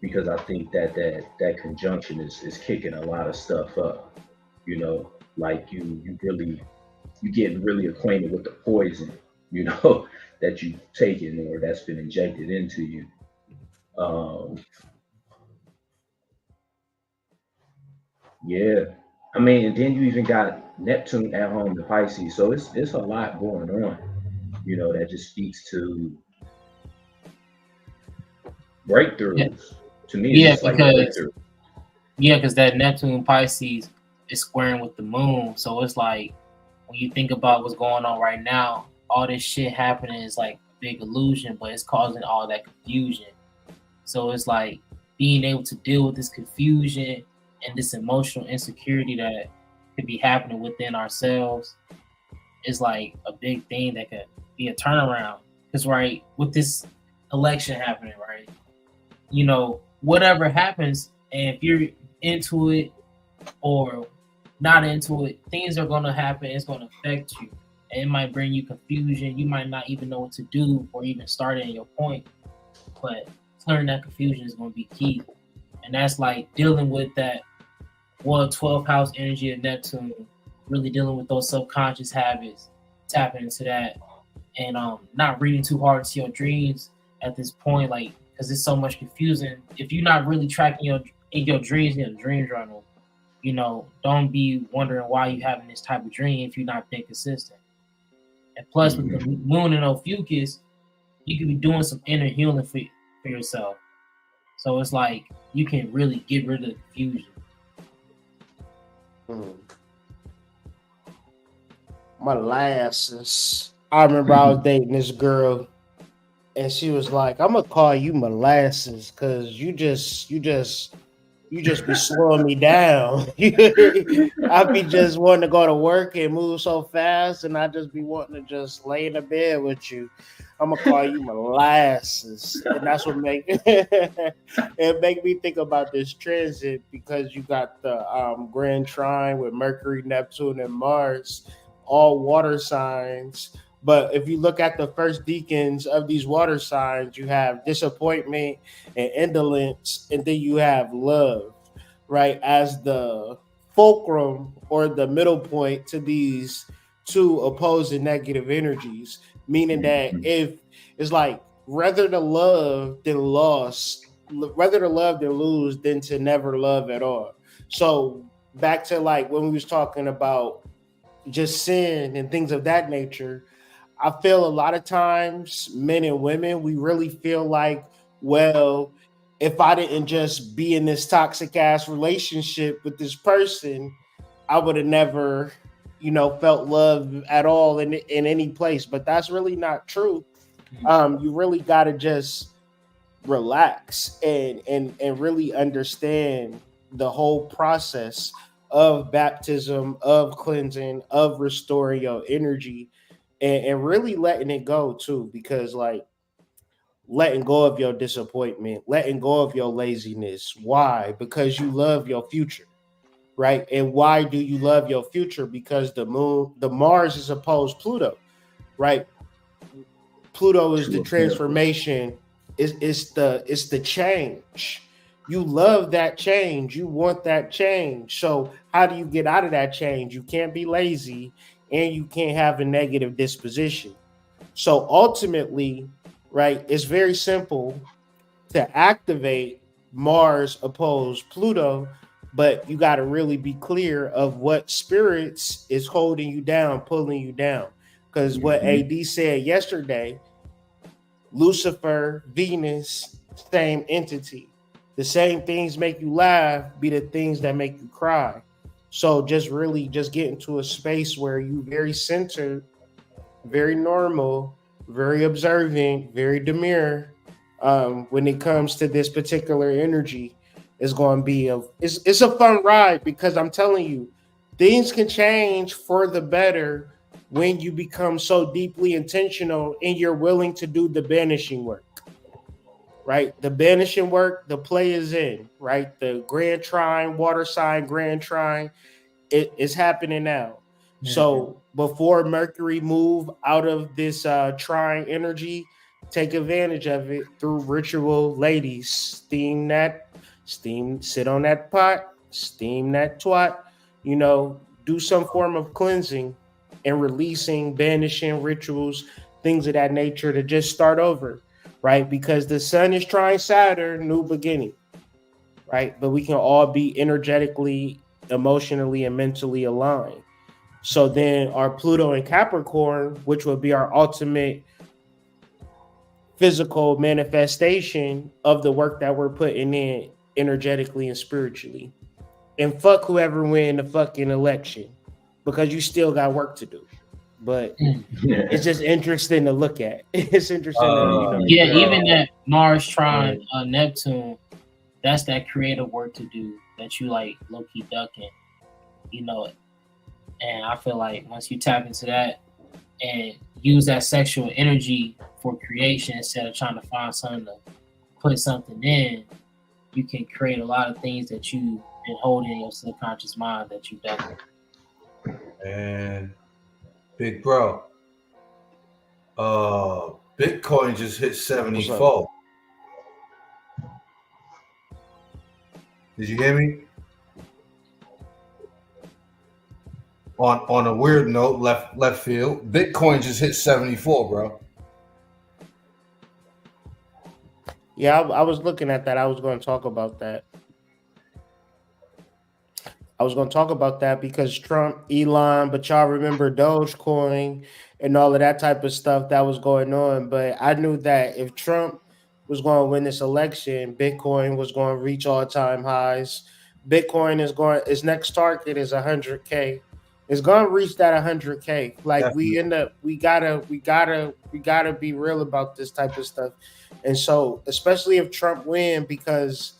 because I think that conjunction is kicking a lot of stuff up, you know. like you getting really acquainted with the poison, you know, that you've taken or that's been injected into you. Yeah, I mean, and then you even got Neptune at home in Pisces, so it's a lot going on, you know, that just speaks to breakthroughs.
Yeah.
To me,
Yeah,
it's like a
because
breakthrough.
because that Neptune Pisces is squaring with the moon, so it's like when you think about what's going on right now, all this shit happening is like a big illusion, but it's causing all that confusion. So it's like being able to deal with this confusion and this emotional insecurity that could be happening within ourselves is like a big thing that could be a turnaround. Because right, with this election happening, right, you know, whatever happens, and if you're into it or not into it, things are going to happen. It's going to affect you. And it might bring you confusion. You might not even know what to do or even start in your point. But clearing that confusion is going to be key. And that's like dealing with that 12th house energy of Neptune, really dealing with those subconscious habits, tapping into that, and not reading too hard into your dreams at this point, like, because it's so much confusing. If you're not really tracking your dreams in your dream journal, you know, don't be wondering why you're having this type of dream if you're not being consistent. And plus, with the moon and Ophiuchus, you could be doing some inner healing for yourself. So it's like you can really get rid of the confusion.
Molasses. I remember I was dating this girl, and she was like, "I'm gonna call you Molasses because you just be slowing me down. I be just wanting to go to work and move so fast, and I just be wanting to just lay in the bed with you. I'm gonna call you Molasses," and that's what it make me think about this transit, because you got the Grand Trine with Mercury, Neptune, and Mars, all water signs. But if you look at the first decans of these water signs, you have disappointment and indolence, and then you have love, right, as the fulcrum or the middle point to these two opposing negative energies. Meaning that if it's like rather to love than lost, rather to love than lose than to never love at all. So back to like when we was talking about just sin and things of that nature, I feel a lot of times men and women, we really feel like, well, if I didn't just be in this toxic ass relationship with this person, I would have never, felt love at all in any place. But that's really not true. You really got to just relax and really understand the whole process of baptism, of cleansing, of restoring your energy, and really letting it go too, because like letting go of your disappointment, letting go of your laziness. Why? Because you love your future, right? And why do you love your future? Because the Mars is opposed Pluto, right? Pluto is the transformation. It's the change. You love that change. You want that change. So how do you get out of that change? You can't be lazy, and you can't have a negative disposition. So ultimately, right, it's very simple to activate Mars opposed Pluto, but you got to really be clear of what spirits is holding you down, pulling you down. Because what AD said yesterday, Lucifer, Venus, same entity. The same things make you laugh be the things that make you cry. So just get into a space where you very centered, very normal, very observant, very demure. When it comes to this particular energy, it's going to be it's a fun ride, because I'm telling you, things can change for the better when you become so deeply intentional and you're willing to do the banishing work. Right, the banishing work, the play is in, right? The Grand Trine, water sign, Grand Trine, it is happening now. Mm-hmm. So before Mercury move out of this trine energy, take advantage of it through ritual. Ladies, sit on that pot, steam that twat, do some form of cleansing and releasing, banishing rituals, things of that nature to just start over, right? Because the sun is trying Saturn, new beginning, right? But we can all be energetically, emotionally, and mentally aligned. So then our Pluto and Capricorn, which would be our ultimate physical manifestation of the work that we're putting in energetically and spiritually. And fuck whoever win the fucking election, because you still got work to do. But it's just interesting to look at. It's interesting.
Even that Mars trine Neptune, that's that creative work to do that you like low-key ducking, and I feel like once you tap into that and use that sexual energy for creation instead of trying to find something to put something in, you can create a lot of things that you've been holding in your subconscious mind that you've done.
And big bro, Bitcoin just hit 74. Did you hear me? On a weird note, left field, Bitcoin just hit 74, bro.
Yeah, I was looking at that. I was going to talk about that. Because Trump, Elon, but y'all remember Dogecoin and all of that type of stuff that was going on. But I knew that if Trump was going to win this election, Bitcoin was going to reach all-time highs. Bitcoin its next target is 100K. It's going to reach that 100K. Like definitely. we gotta be real about this type of stuff. And so, especially if Trump win, because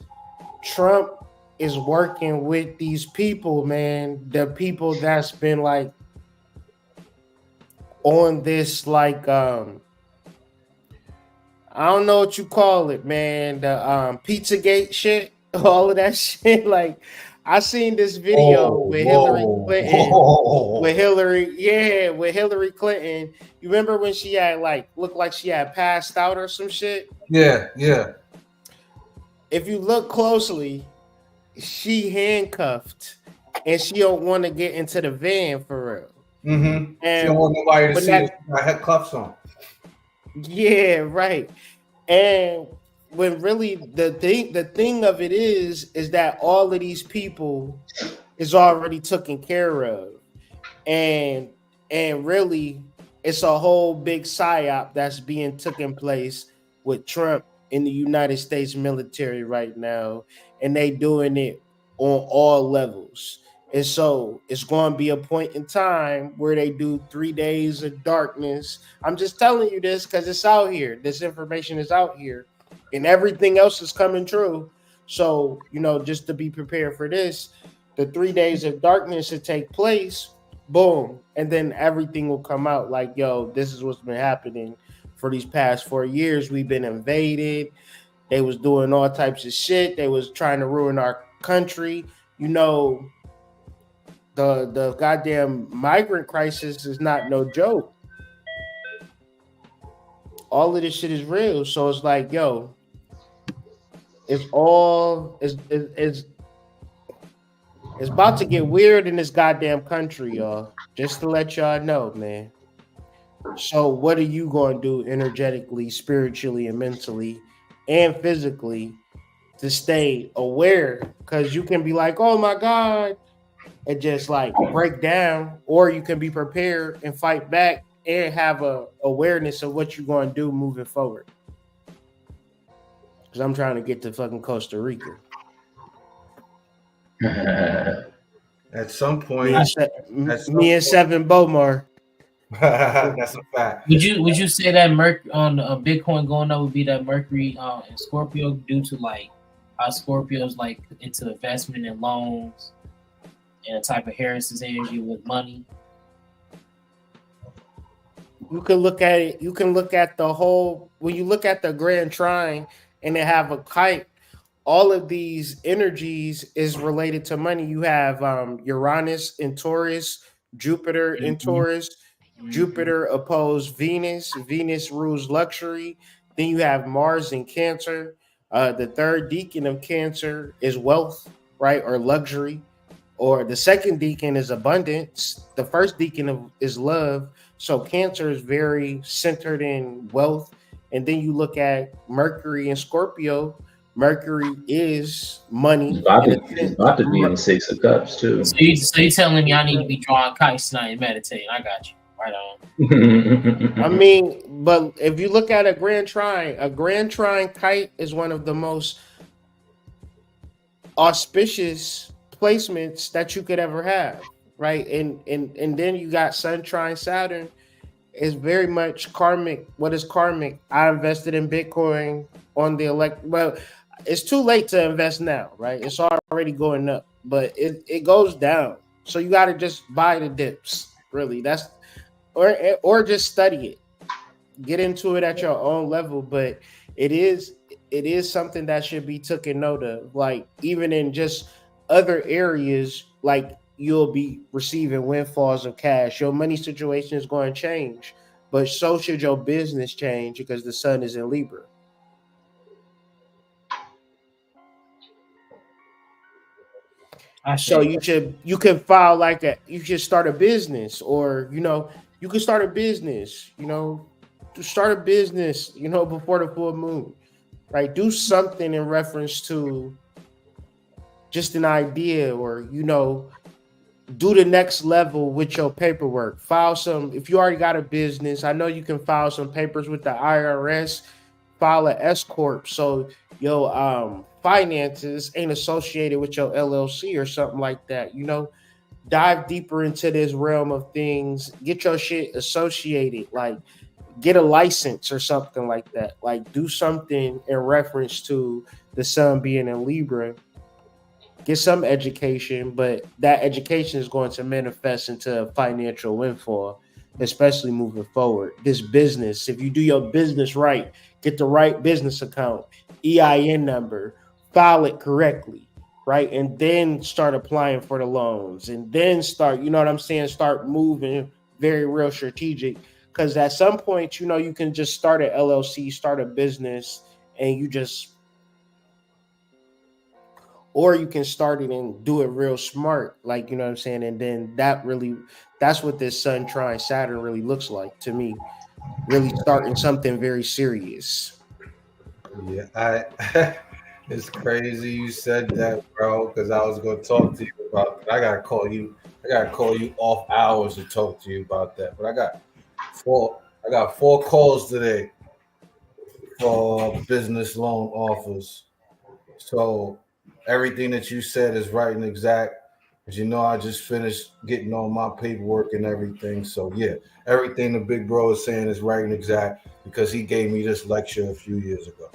Trump is working with these people, man, the people that's been like on this, like, I don't know what you call it, man, the Pizzagate shit, all of that shit. Like, I seen this video with Hillary Clinton, with Hillary Clinton. You remember when she had looked like she had passed out or some shit?
Yeah.
If you look closely, she handcuffed and she don't want to get into the van for real.
Mm-hmm. And she don't want nobody to see I had cuffs on.
Yeah, right. And when really the thing of it is that all of these people is already taken care of, and really it's a whole big psyop that's being taken place with Trump in the United States military right now, and they doing it on all levels. And so it's going to be a point in time where they do 3 days of darkness. I'm just telling you this because it's out here. This information is out here. And everything else is coming true. So, just to be prepared for this, the 3 days of darkness should take place, boom, and then everything will come out like, yo, this is what's been happening for these past 4 years. We've been invaded. They was doing all types of shit. They was trying to ruin our country. The goddamn migrant crisis is not no joke. All of this shit is real. So it's like, yo, it's about to get weird in this goddamn country, y'all. Just to let y'all know, man. So what are you going to do energetically, spiritually, and mentally, and physically to stay aware? Because you can be like, oh my God, and just like break down, or you can be prepared and fight back and have a awareness of what you're going to do moving forward. Because I'm trying to get to fucking Costa Rica.
At some point,
me and Seven Bomar.
That's a fact.
Would you say that on Bitcoin going up would be that Mercury in Scorpio due to like how Scorpio's like into investment and loans and a type of Harris's energy with money?
You can look at it. You can look at the whole. When you look at the Grand Trine and they have a kite, all of these energies is related to money. You have Uranus in Taurus, Jupiter in Taurus. Jupiter opposed Venus. Venus rules luxury. Then you have Mars in Cancer. The third decan of Cancer is wealth, right, or luxury. Or the second deacon is abundance. The first deacon is love. So Cancer is very centered in wealth. And then you look at Mercury and Scorpio. Mercury is money.
It's about to be in the Six of Cups too.
So you telling me I need to be drawing kites tonight and meditating? I got you. Right on.
I mean, but if you look at a grand trine kite is one of the most auspicious placements that you could ever have, right? And then you got Sun trine Saturn is very much karmic. What is karmic? I invested in Bitcoin on the well, it's too late to invest now, right? It's already going up, but it goes down. So you got to just buy the dips. Really, that's or just study it, get into it at your own level. But it is something that should be taken note of. Like even in just other areas, like you'll be receiving windfalls of cash. Your money situation is going to change, but so should your business change because the sun is in Libra. So you can file you should start a business, or you can start a business, before the full moon, right? Do something in reference to just an idea, or do the next level with your paperwork. File some, if you already got a business, I know you can file some papers with the IRS, file an S corp, so your finances ain't associated with your LLC or something like that. Dive deeper into this realm of things. Get your shit associated, like get a license or something like that. Like do something in reference to the sun being in Libra. Get some education, but that education is going to manifest into a financial windfall, especially moving forward. This business, if you do your business right, get the right business account, EIN number, file it correctly, right? And then start applying for the loans, and then start, start moving very real strategic. Because at some point, you can just start an LLC, start a business, and or you can start it and do it real smart, like, and then that's what this Sun trine Saturn really looks like to me. Really starting something very serious.
Yeah, it's crazy you said that, bro, because I was going to talk to you about it. I got to call you off hours to talk to you about that. But I got four calls today for business loan offers. So everything that you said is right and exact. As I just finished getting all my paperwork and everything. So yeah, everything the big bro is saying is right and exact because he gave me this lecture a few years ago.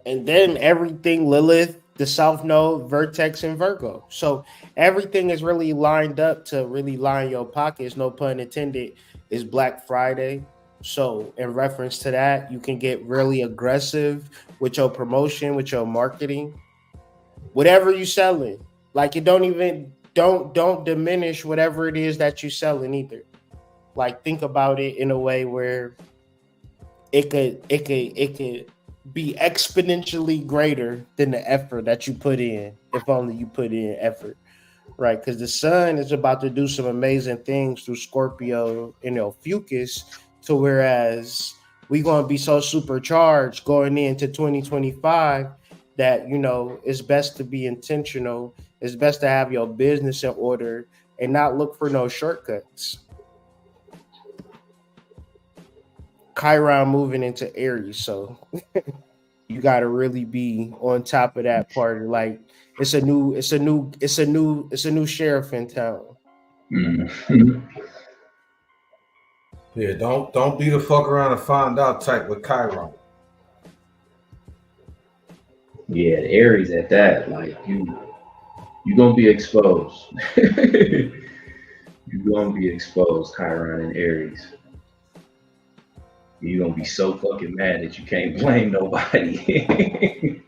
And then everything Lilith, the South Node, Vertex, and Virgo. So everything is really lined up to really line your pockets, no pun intended, is Black Friday. So in reference to that, you can get really aggressive with your promotion, with your marketing, whatever you're selling. Like it don't diminish whatever it is that you're selling either. Like think about it in a way where it could be exponentially greater than the effort that you put in, if only you put in effort, right? Because the sun is about to do some amazing things through Scorpio and Ophiuchus, to whereas we're going to be so supercharged going into 2025 that, it's best to be intentional. It's best to have your business in order and not look for no shortcuts. Chiron moving into Aries, so you got to really be on top of that part. Like it's a new sheriff in town.
Mm-hmm. Yeah, don't be the fuck around and find out type with Chiron.
Yeah, the Aries at that, like you gonna be exposed. You gonna be exposed, Chiron and Aries. You're gonna be so fucking mad that you can't blame nobody.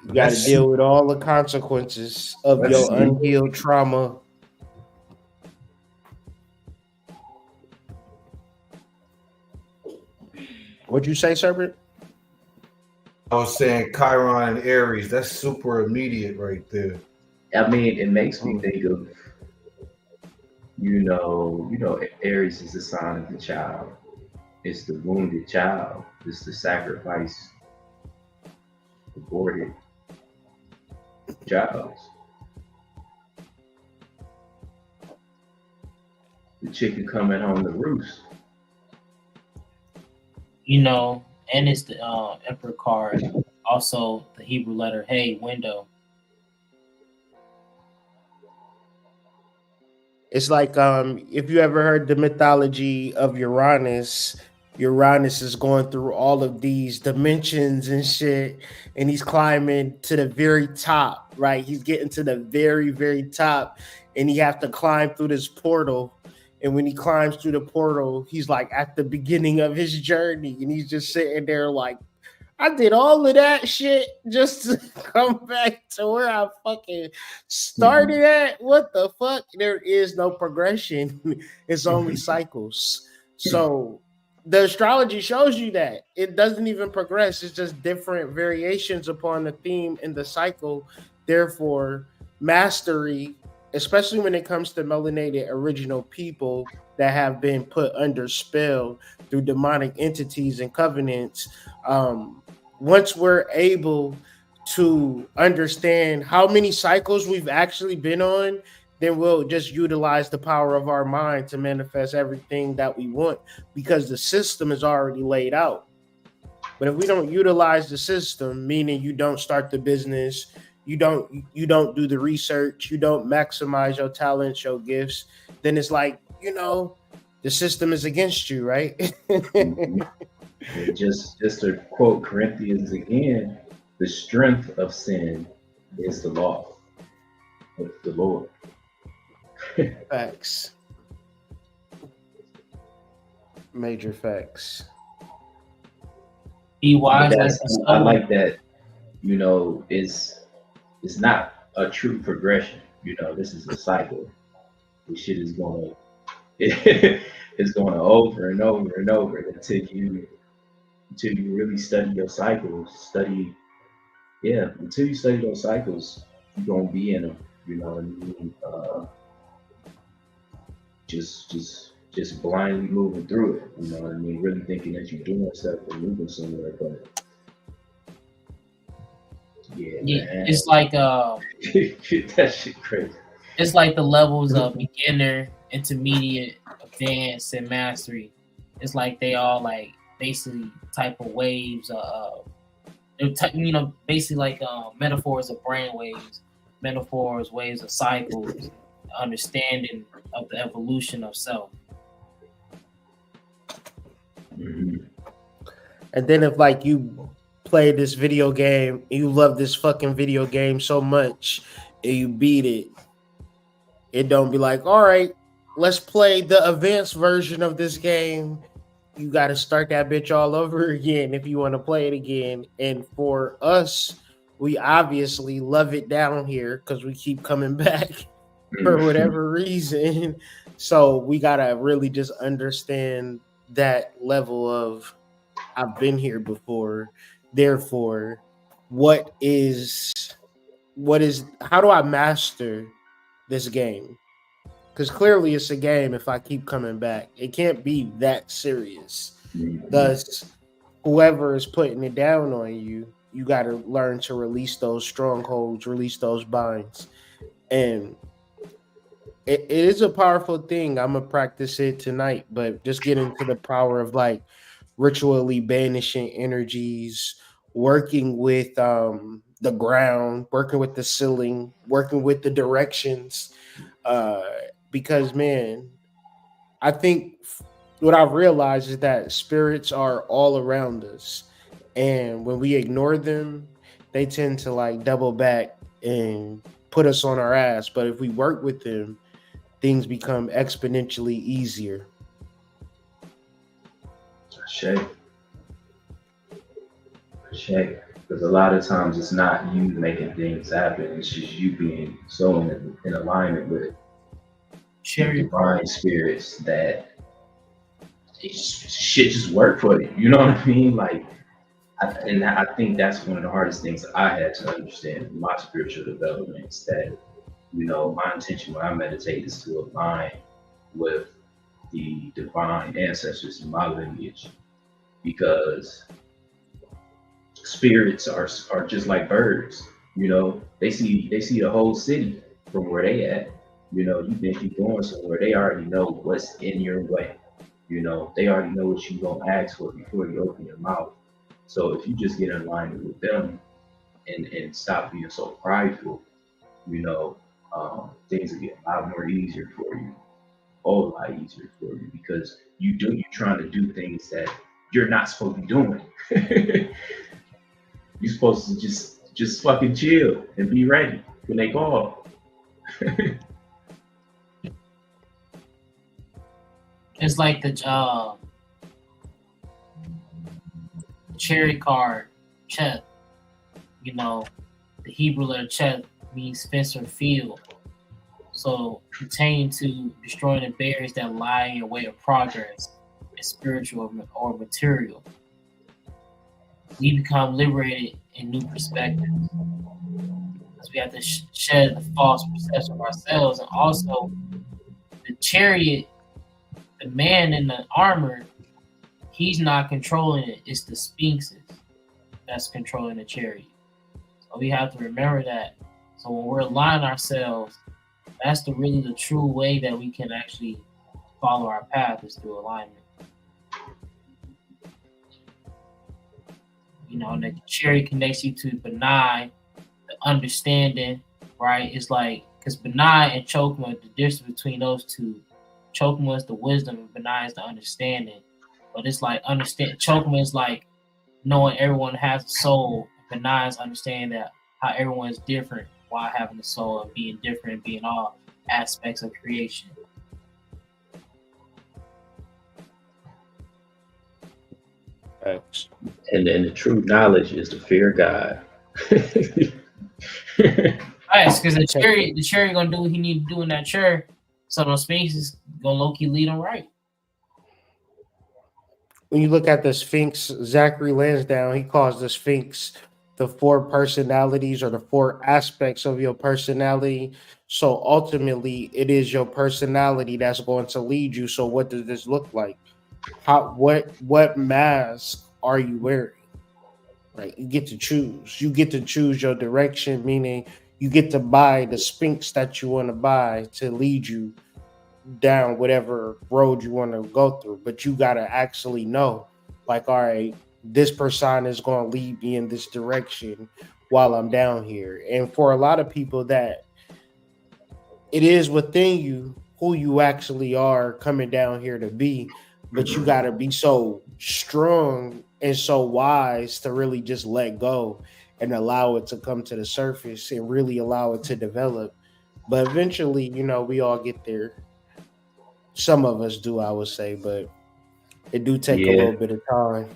You got to deal with all the consequences of your unhealed trauma. What'd you say, Serpent?
I was saying Chiron and Aries. That's super immediate right there.
I mean, it makes me think of, Aries is the sign of the child. It's the wounded child. It's the sacrifice, aborted child. The chicken coming home to roost.
And it's the Emperor card. Also, the Hebrew letter Hey, window.
It's like if you ever heard the mythology of Uranus, Uranus is going through all of these dimensions and shit, and he's climbing to the very top, right? He's getting to the very, very top, and he have to climb through this portal. And when he climbs through the portal, he's like at the beginning of his journey, and he's just sitting there like, I did all of that shit just to come back to where I fucking started at. What the fuck? There is no progression. It's only cycles. So the astrology shows you that it doesn't even progress. It's just different variations upon the theme in the cycle. Therefore, mastery, especially when it comes to melanated original people that have been put under spell through demonic entities and covenants, once we're able to understand how many cycles we've actually been on, then we'll just utilize the power of our mind to manifest everything that we want, because the system is already laid out. But if we don't utilize the system, meaning you don't start the business, you don't do the research, you don't maximize your talents, your gifts, then it's like, the system is against you, right?
Just to quote Corinthians again, the strength of sin is the law of the Lord.
Facts. Major facts.
Be wise.
I like that. It's not a true progression. This is a cycle. This shit is going over and over and over until you really study your cycles. Until you study those cycles, you're gonna be in them. You know what I mean? Just blindly moving through it. You know what I mean? Really thinking that you're doing stuff and moving somewhere, but yeah,
it's like
that shit crazy.
It's like the levels of beginner, intermediate, advanced, and mastery. It's like they all like basically type of waves. Basically like metaphors of brain waves, metaphors, waves of cycles, understanding of the evolution of self.
And then if like you play this video game, you love this fucking video game so much, and you beat it, it don't be like, all right, let's play the advanced version of this game. You got to start that bitch all over again if you want to play it again. And for us, we obviously love it down here because we keep coming back for whatever reason. So we got to really just understand that level of I've been here before. Therefore, how do I master this game? Because clearly it's a game if I keep coming back. It can't be that serious. Thus, whoever is putting it down on you, you got to learn to release those strongholds, release those binds. And it is a powerful thing. I'm going to practice it tonight, but just get into the power of like ritually banishing energies, working with the ground, working with the ceiling, working with the directions. Because, man, I think what I've realized is that spirits are all around us. And when we ignore them, they tend to like double back and put us on our ass. But if we work with them, things become exponentially easier.
Shay. Because a lot of times it's not you making things happen. It's just you being so in alignment with divine spirits that shit just worked for you. You know what I mean? Like, I think that's one of the hardest things I had to understand in my spiritual development is that, you know, my intention when I meditate is to align with the divine ancestors in my lineage, because spirits are just like birds. You know, they see the whole city from where they at. You know, you think you're going somewhere, they already know what's in your way. You know, they already know what you're gonna ask for before you open your mouth. So if you just get in alignment with them and stop being so prideful, you know, things will get a lot more easier for you, a whole lot easier for you, because you're trying to do things that you're not supposed to be doing. You're supposed to just fucking chill and be ready when they call.
It's like the cherry card, Chet. You know, the Hebrew letter Chet means fence or field. So pertaining to destroying the barriers that lie in your way of progress, is spiritual or material. We become liberated in new perspectives. Because we have to shed the false perception of ourselves. And also, the chariot, the man in the armor, he's not controlling it. It's the sphinxes that's controlling the chariot. So we have to remember that. So when we're aligning ourselves, that's really the true way that we can actually follow our path, is through alignment. You know, and the chariot connects you to Benai, the understanding, right? It's like, because Benai and Chokma, the difference between those two, Chokma is the wisdom and Benai is the understanding. But it's like Chokma is like knowing everyone has a soul. Benai is understanding that how everyone is different while having a soul and being different and being all aspects of creation.
And the true knowledge is to fear God.
Right, because the chariot gonna do what he need to do in that chair. So those sphinxes gonna low-key lead him right.
When you look at the Sphinx, Zachary Lansdowne, he calls the Sphinx the 4 personalities or the 4 aspects of your personality. So ultimately, it is your personality that's going to lead you. So what does this look like? What mask are you wearing? Right, you get to choose. You get to choose your direction, meaning you get to buy the Sphinx that you want to buy to lead you down whatever road you want to go through. But you got to actually know, like, all right, this persona is going to lead me in this direction while I'm down here. And for a lot of people, that it is within you who you actually are coming down here to be, but you got to be so strong and so wise to really just let go and allow it to come to the surface and really allow it to develop. But eventually, you know, we all get there. Some of us do, I would say, but it do take a little bit of time.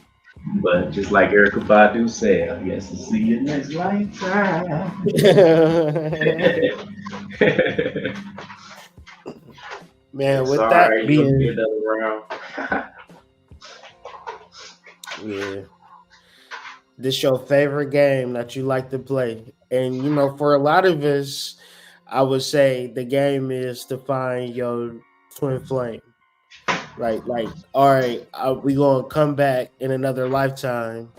But just like Erykah Badu said, I guess we'll see you next lifetime.
Man, with
Sorry,
that being,
get another round.
yeah, this your favorite game that you like to play, and you know, for a lot of us, I would say the game is to find your twin flame. Right, like, all right, we gonna come back in another lifetime,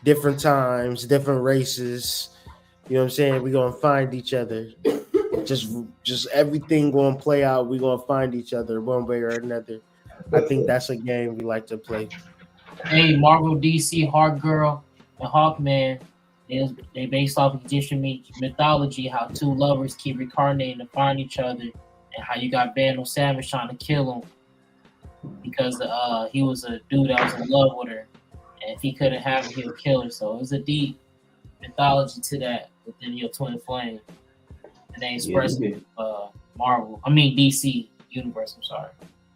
different times, different races. You know what I'm saying? We gonna find each other. Just everything gonna play out. We gonna find each other one way or another. I think that's a game we like to play.
Hey, Marvel, DC, Hawk Girl, and Hawkman, they based off Egyptian mythology, how 2 lovers keep reincarnating to find each other, and how you got Vandal Savage trying to kill him because he was a dude that was in love with her, and if he couldn't have her, he would kill her. So it was a deep mythology to that within your twin flame, and they expressed Marvel. I mean DC universe. I'm sorry.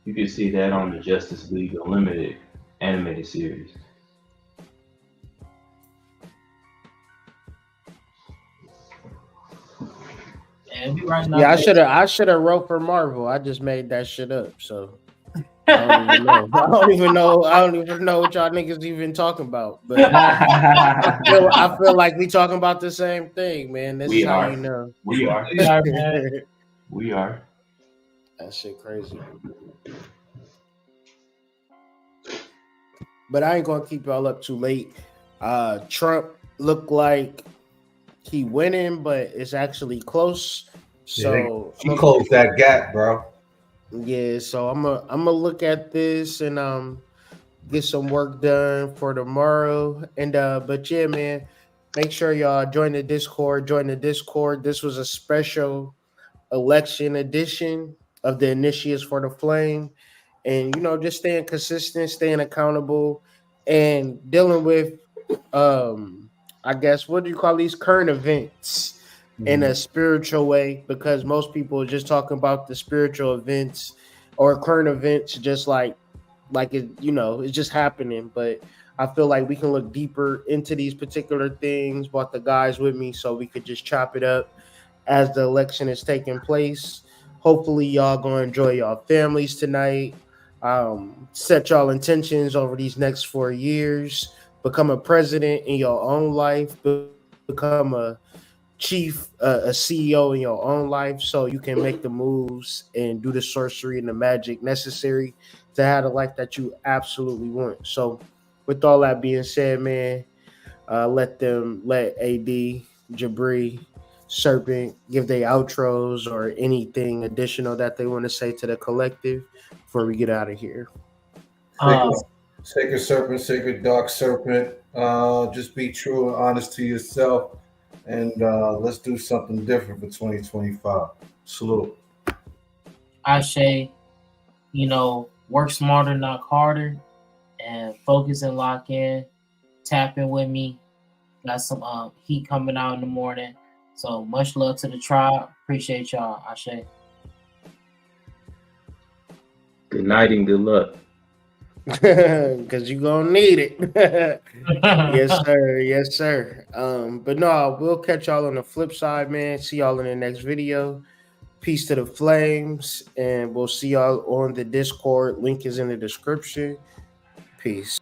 You can see that on the Justice League Unlimited animated series.
Yeah,
I should have wrote for Marvel. I just made that shit up. So I don't even know what y'all niggas even talking about. But I feel like we talking about the same thing, man. This is how you know.
We are. We are.
That shit crazy. But I ain't gonna keep y'all up too late. Trump looked like he winning, but it's actually close. So
he closed that gap, bro.
Yeah, so I'm gonna look at this and get some work done for tomorrow. And but yeah, man, make sure y'all join the Discord. This was a special election edition of the Initiates for the Flame. And just staying consistent, staying accountable, and dealing with I guess what do you call these current events in a spiritual way, because most people are just talking about the spiritual events or current events just like it, it's just happening. But I feel like we can look deeper into these particular things, brought the guys with me so we could just chop it up as the election is taking place. Hopefully y'all gonna enjoy y'all families tonight. Set y'all intentions over these next 4 years. Become a president in your own life. Become a chief, a CEO in your own life, so you can make the moves and do the sorcery and the magic necessary to have the life that you absolutely want. So, with all that being said, man, let AD, Jabri, Serpent give their outros or anything additional that they want to say to the collective before we get out of here.
Sacred Serpent, Sacred Dark Serpent. Just be true and honest to yourself, and let's do something different for 2025. Salute.
Ashe, work smarter, not harder, and focus and lock in. Tap in with me. Got some heat coming out in the morning. So much love to the tribe. Appreciate y'all. Ashe.
Good night and good luck.
Because you're going to need it. Yes, sir. But no, we'll catch y'all on the flip side, man. See y'all in the next video. Peace to the flames. And we'll see y'all on the Discord. Link is in the description. Peace.